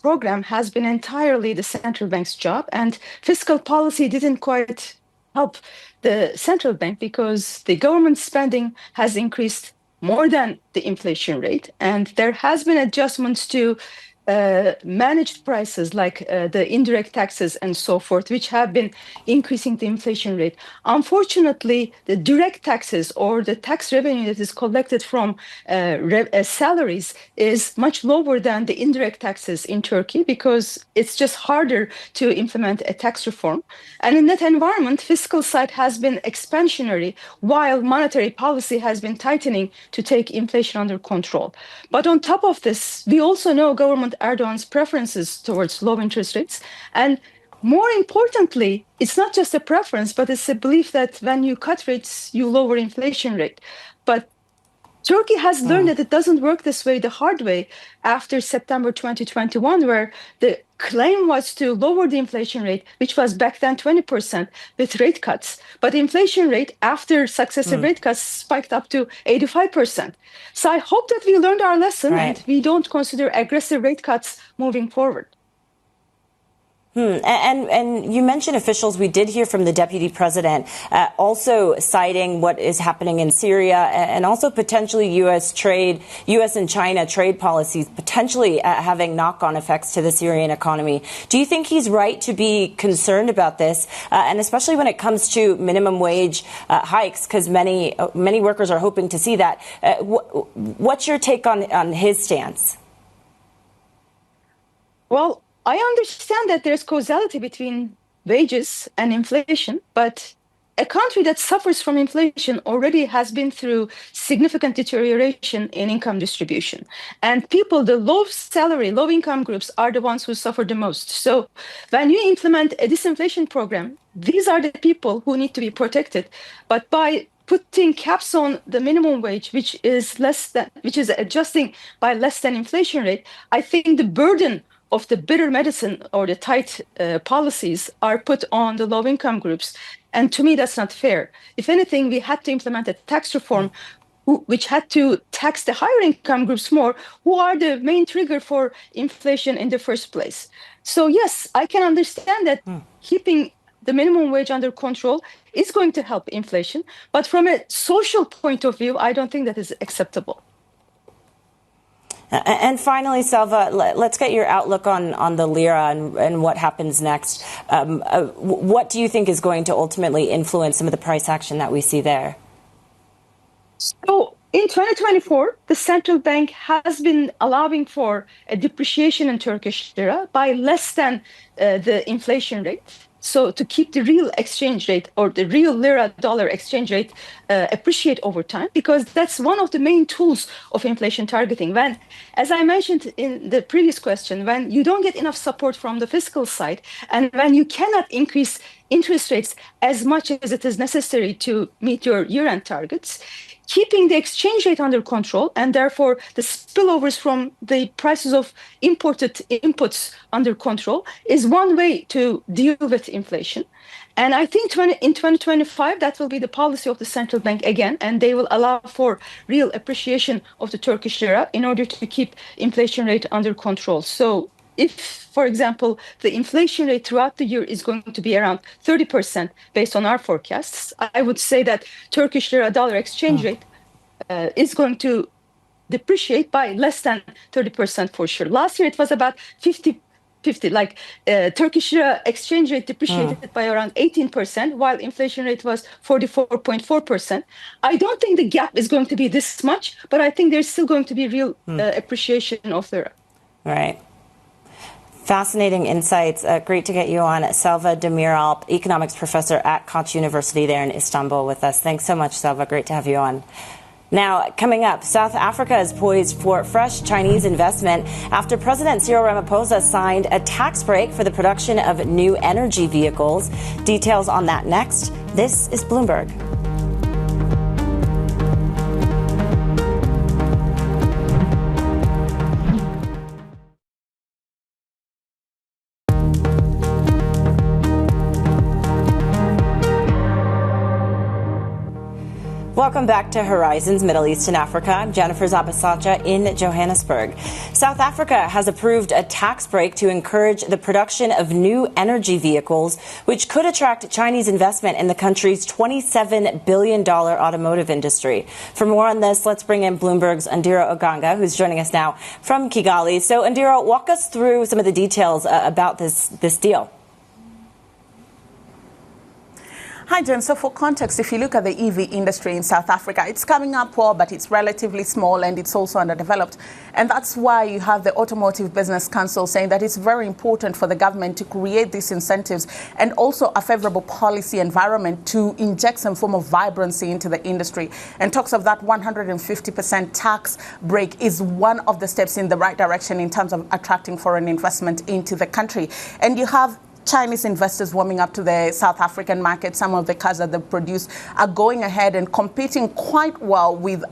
program has been entirely the central bank's job, and fiscal policy didn't quite help the central bank because the government spending has increased more than the inflation rate, and there has been adjustments to managed prices like the indirect taxes and so forth, which have been increasing the inflation rate. Unfortunately, the direct taxes or the tax revenue that is collected from salaries is much lower than the indirect taxes in Turkey because it's just harder to implement a tax reform. And in that environment, fiscal side has been expansionary while monetary policy has been tightening to take inflation under control. But on top of this, we also know government Erdogan's preferences towards low interest rates. And more importantly, it's not just a preference, but it's a belief that when you cut rates, you lower inflation rate. But Turkey has learned that it doesn't work this way the hard way after September 2021, where the claim was to lower the inflation rate, which was back then 20% with rate cuts. But inflation rate after successive rate cuts spiked up to 85%. So I hope that we learned our lesson and we don't consider aggressive rate cuts moving forward. And you mentioned officials. We did hear from the deputy president also citing what is happening in Syria and also potentially U.S. and China trade policies potentially having knock-on effects to the Syrian economy. Do you think he's right to be concerned about this, and especially when it comes to minimum wage hikes, because many workers are hoping to see that? What's your take on his stance? Well, I understand that there's causality between wages and inflation, but a country that suffers from inflation already has been through significant deterioration in income distribution. And people, the low salary, low income groups are the ones who suffer the most. So when you implement a disinflation program, these are the people who need to be protected. But by putting caps on the minimum wage, which is adjusting by less than inflation rate, I think the burden of the bitter medicine or the tight policies are put on the low-income groups. And to me, that's not fair. If anything, we had to implement a tax reform which had to tax the higher income groups more, who are the main trigger for inflation in the first place. So yes, I can understand that keeping the minimum wage under control is going to help inflation. But from a social point of view, I don't think that is acceptable. And finally, Selva, let's get your outlook on the lira and what happens next. What do you think is going to ultimately influence some of the price action that we see there? So in 2024, the central bank has been allowing for a depreciation in Turkish lira by less than the inflation rate. So to keep the real exchange rate or the real lira-dollar exchange rate appreciate over time, because that's one of the main tools of inflation targeting. When, as I mentioned in the previous question, when you don't get enough support from the fiscal side and when you cannot increase interest rates as much as it is necessary to meet your year-end targets, keeping the exchange rate under control and therefore the spillovers from the prices of imported inputs under control is one way to deal with inflation. And I think in 2025, that will be the policy of the central bank again, and they will allow for real appreciation of the Turkish lira in order to keep inflation rate under control. So if, for example, the inflation rate throughout the year is going to be around 30% based on our forecasts, I would say that Turkish lira dollar exchange rate is going to depreciate by less than 30% for sure. Last year, it was about 50-50, like Turkish lira exchange rate depreciated by around 18%, while inflation rate was 44.4%. I don't think the gap is going to be this much, but I think there's still going to be real appreciation of lira. Right. Fascinating insights. Great to get you on. Selva Demiralp, economics professor at Koç University there in Istanbul with us. Thanks so much, Selva. Great to have you on. Now, coming up, South Africa is poised for fresh Chinese investment after President Cyril Ramaphosa signed a tax break for the production of new energy vehicles. Details on that next. This is Bloomberg. Welcome back to Horizons Middle East and Africa. I'm Jennifer Zabasacha in Johannesburg. South Africa has approved a tax break to encourage the production of new energy vehicles, which could attract Chinese investment in the country's $27 billion automotive industry. For more on this, let's bring in Bloomberg's Andira Oganga, who's joining us now from Kigali. So, Andira, walk us through some of the details about this deal. Hi, Jen. So for context, if you look at the EV industry in South Africa, it's coming up well, but it's relatively small and it's also underdeveloped. And that's why you have the Automotive Business Council saying that it's very important for the government to create these incentives and also a favorable policy environment to inject some form of vibrancy into the industry. And talks of that 150% tax break is one of the steps in the right direction in terms of attracting foreign investment into the country. And you have Chinese investors warming up to the South African market. Some of the cars that they produce are going ahead and competing quite well with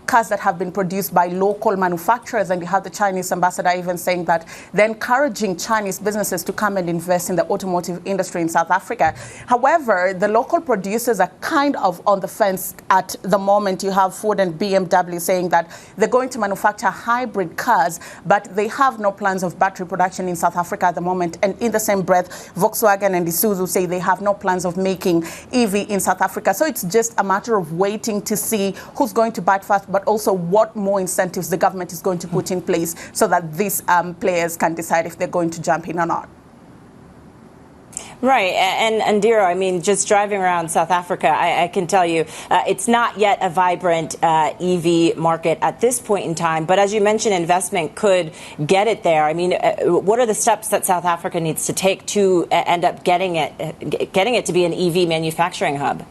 cars that have been produced by local manufacturers. And you have the Chinese ambassador even saying that they're encouraging Chinese businesses to come and invest in the automotive industry in South Africa. However, the local producers are kind of on the fence at the moment. You have Ford and BMW saying that they're going to manufacture hybrid cars, but they have no plans of battery production in South Africa at the moment. And in the same breath, Volkswagen and Isuzu say they have no plans of making EV in South Africa. So it's just a matter of waiting to see who's going to bite first, but also what more incentives the government is going to put in place so that these players can decide if they're going to jump in or not. Right. And Andira, I mean, just driving around South Africa, I can tell you it's not yet a vibrant EV market at this point in time. But as you mentioned, investment could get it there. I mean, what are the steps that South Africa needs to take to end up getting it to be an EV manufacturing hub?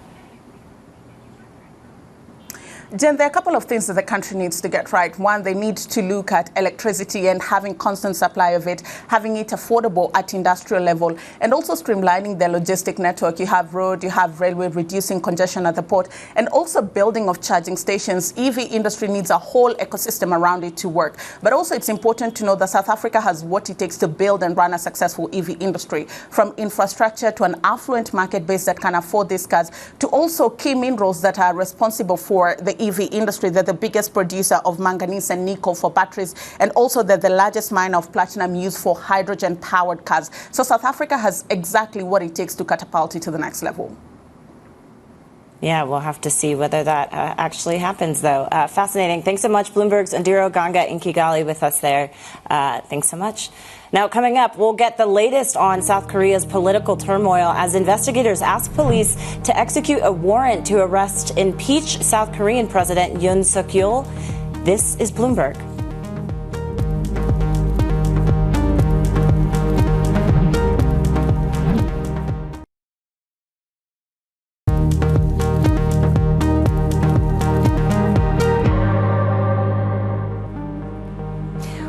Jen, there are a couple of things that the country needs to get right. One, they need to look at electricity and having constant supply of it, having it affordable at industrial level, and also streamlining their logistic network. You have road, you have railway, reducing congestion at the port, and also building of charging stations. EV industry needs a whole ecosystem around it to work. But also it's important to know that South Africa has what it takes to build and run a successful EV industry, from infrastructure to an affluent market base that can afford these cars, to also key minerals that are responsible for the EV industry. They're the biggest producer of manganese and nickel for batteries, and also they're the largest mine of platinum used for hydrogen-powered cars. So South Africa has exactly what it takes to catapult it to the next level. Yeah, we'll have to see whether that actually happens, though. Fascinating. Thanks so much, Bloomberg's Ndiro Ganga in Kigali with us there. Thanks so much. Now, coming up, we'll get the latest on South Korea's political turmoil as investigators ask police to execute a warrant to arrest impeached South Korean President Yoon Suk Yeol. This is Bloomberg.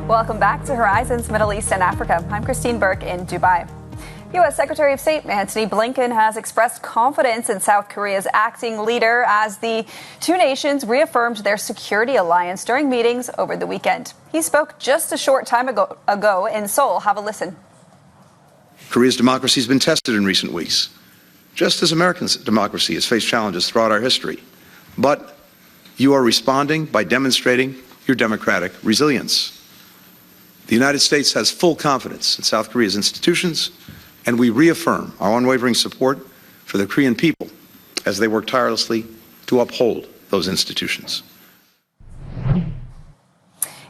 Welcome back to Horizons Middle East and Africa. I'm Christine Burke in Dubai. U.S. Secretary of State Antony Blinken has expressed confidence in South Korea's acting leader as the two nations reaffirmed their security alliance during meetings over the weekend. He spoke just a short time ago in Seoul. Have a listen. Korea's democracy has been tested in recent weeks, just as American democracy has faced challenges throughout our history. But you are responding by demonstrating your democratic resilience. The United States has full confidence in South Korea's institutions, and we reaffirm our unwavering support for the Korean people as they work tirelessly to uphold those institutions.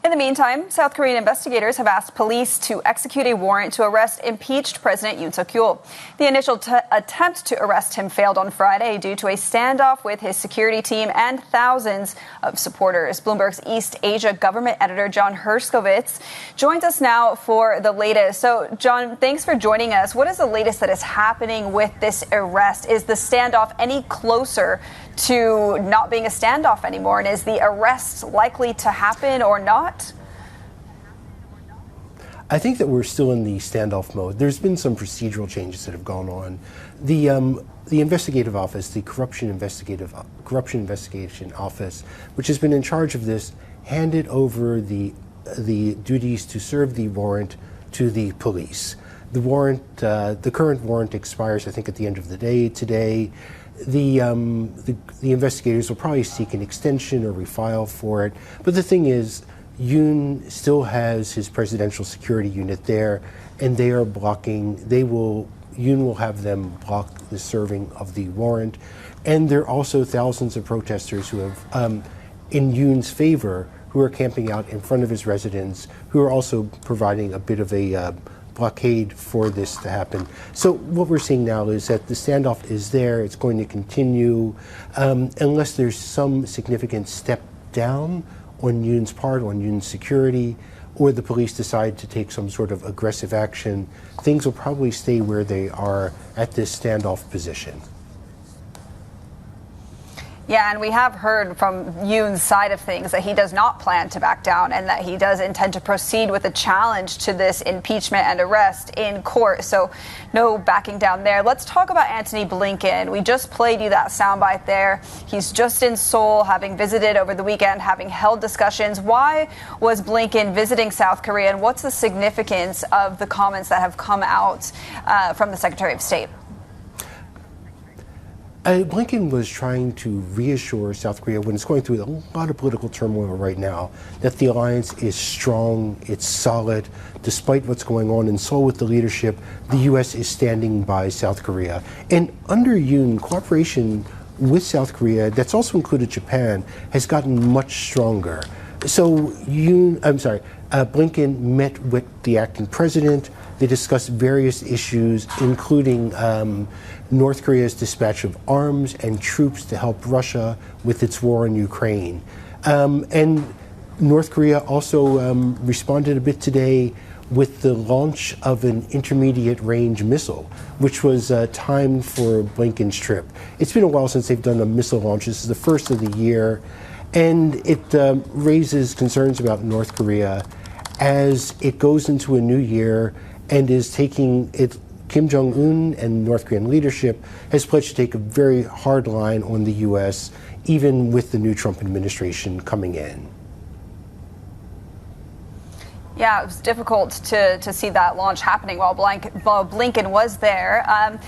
In the meantime, South Korean investigators have asked police to execute a warrant to arrest impeached President Yoon Suk Yeol. The initial attempt to arrest him failed on Friday due to a standoff with his security team and thousands of supporters. Bloomberg's East Asia government editor John Herskovitz joins us now for the latest. So, John, thanks for joining us. What is the latest that is happening with this arrest? Is the standoff any closer to not being a standoff anymore? And is the arrest likely to happen or not? I think that we're still in the standoff mode. There's been some procedural changes that have gone on. The investigative office, the corruption investigation office, which has been in charge of this, handed over the duties to serve the warrant to the police. The warrant, the current warrant expires, I think, at the end of the day today. The investigators will probably seek an extension or refile for it. But the thing is, Yoon still has his presidential security unit there, and they are blocking. Yoon will have them block the serving of the warrant, and there are also thousands of protesters who have, in Yoon's favor, who are camping out in front of his residence, who are also providing a bit of a blockade for this to happen. So what we're seeing now is that the standoff is there. It's going to continue unless there's some significant step down on Yoon's part, on Yoon's security, or the police decide to take some sort of aggressive action. Things will probably stay where they are at this standoff position. Yeah, and we have heard from Yoon's side of things that he does not plan to back down and that he does intend to proceed with a challenge to this impeachment and arrest in court. So no backing down there. Let's talk about Antony Blinken. We just played you that soundbite there. He's just in Seoul, having visited over the weekend, having held discussions. Why was Blinken visiting South Korea, and what's the significance of the comments that have come out from the Secretary of State? Blinken was trying to reassure South Korea, when it's going through a lot of political turmoil right now, that the alliance is strong, it's solid. Despite what's going on in Seoul with the leadership, the U.S. is standing by South Korea. And under Yoon, cooperation with South Korea, that's also included Japan, has gotten much stronger. So Blinken met with the acting president. They discussed various issues, including North Korea's dispatch of arms and troops to help Russia with its war in Ukraine. And North Korea also responded a bit today with the launch of an intermediate range missile, which was timed for Blinken's trip. It's been a while since they've done a missile launch. This is the first of the year. And it raises concerns about North Korea as it goes into a new year and is taking it. Kim Jong-un and North Korean leadership has pledged to take a very hard line on the U.S., even with the new Trump administration coming in. Yeah, it was difficult to see that launch happening while Blinken was there.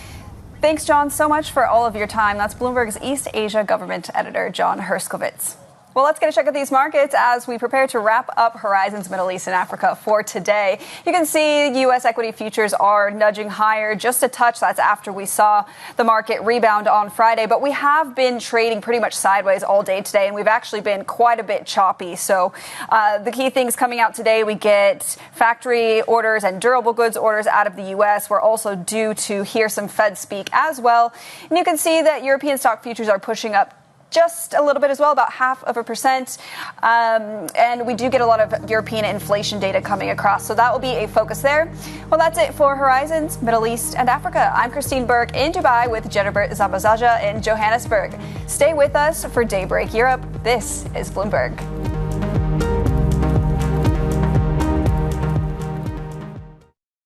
Thanks, John, so much for all of your time. That's Bloomberg's East Asia government editor, John Herskovitz. Well, let's get a check at these markets as we prepare to wrap up Horizon's Middle East and Africa for today. You can see U.S. equity futures are nudging higher just a touch. That's after we saw the market rebound on Friday. But we have been trading pretty much sideways all day today, and we've actually been quite a bit choppy. So the key things coming out today, we get factory orders and durable goods orders out of the U.S. We're also due to hear some Fed speak as well. And you can see that European stock futures are pushing up just a little bit as well, about 0.5%. And we do get a lot of European inflation data coming across. So that will be a focus there. Well, that's it for Horizons, Middle East and Africa. I'm Christine Berg in Dubai with Jennifer Zambazaja in Johannesburg. Stay with us for Daybreak Europe. This is Bloomberg.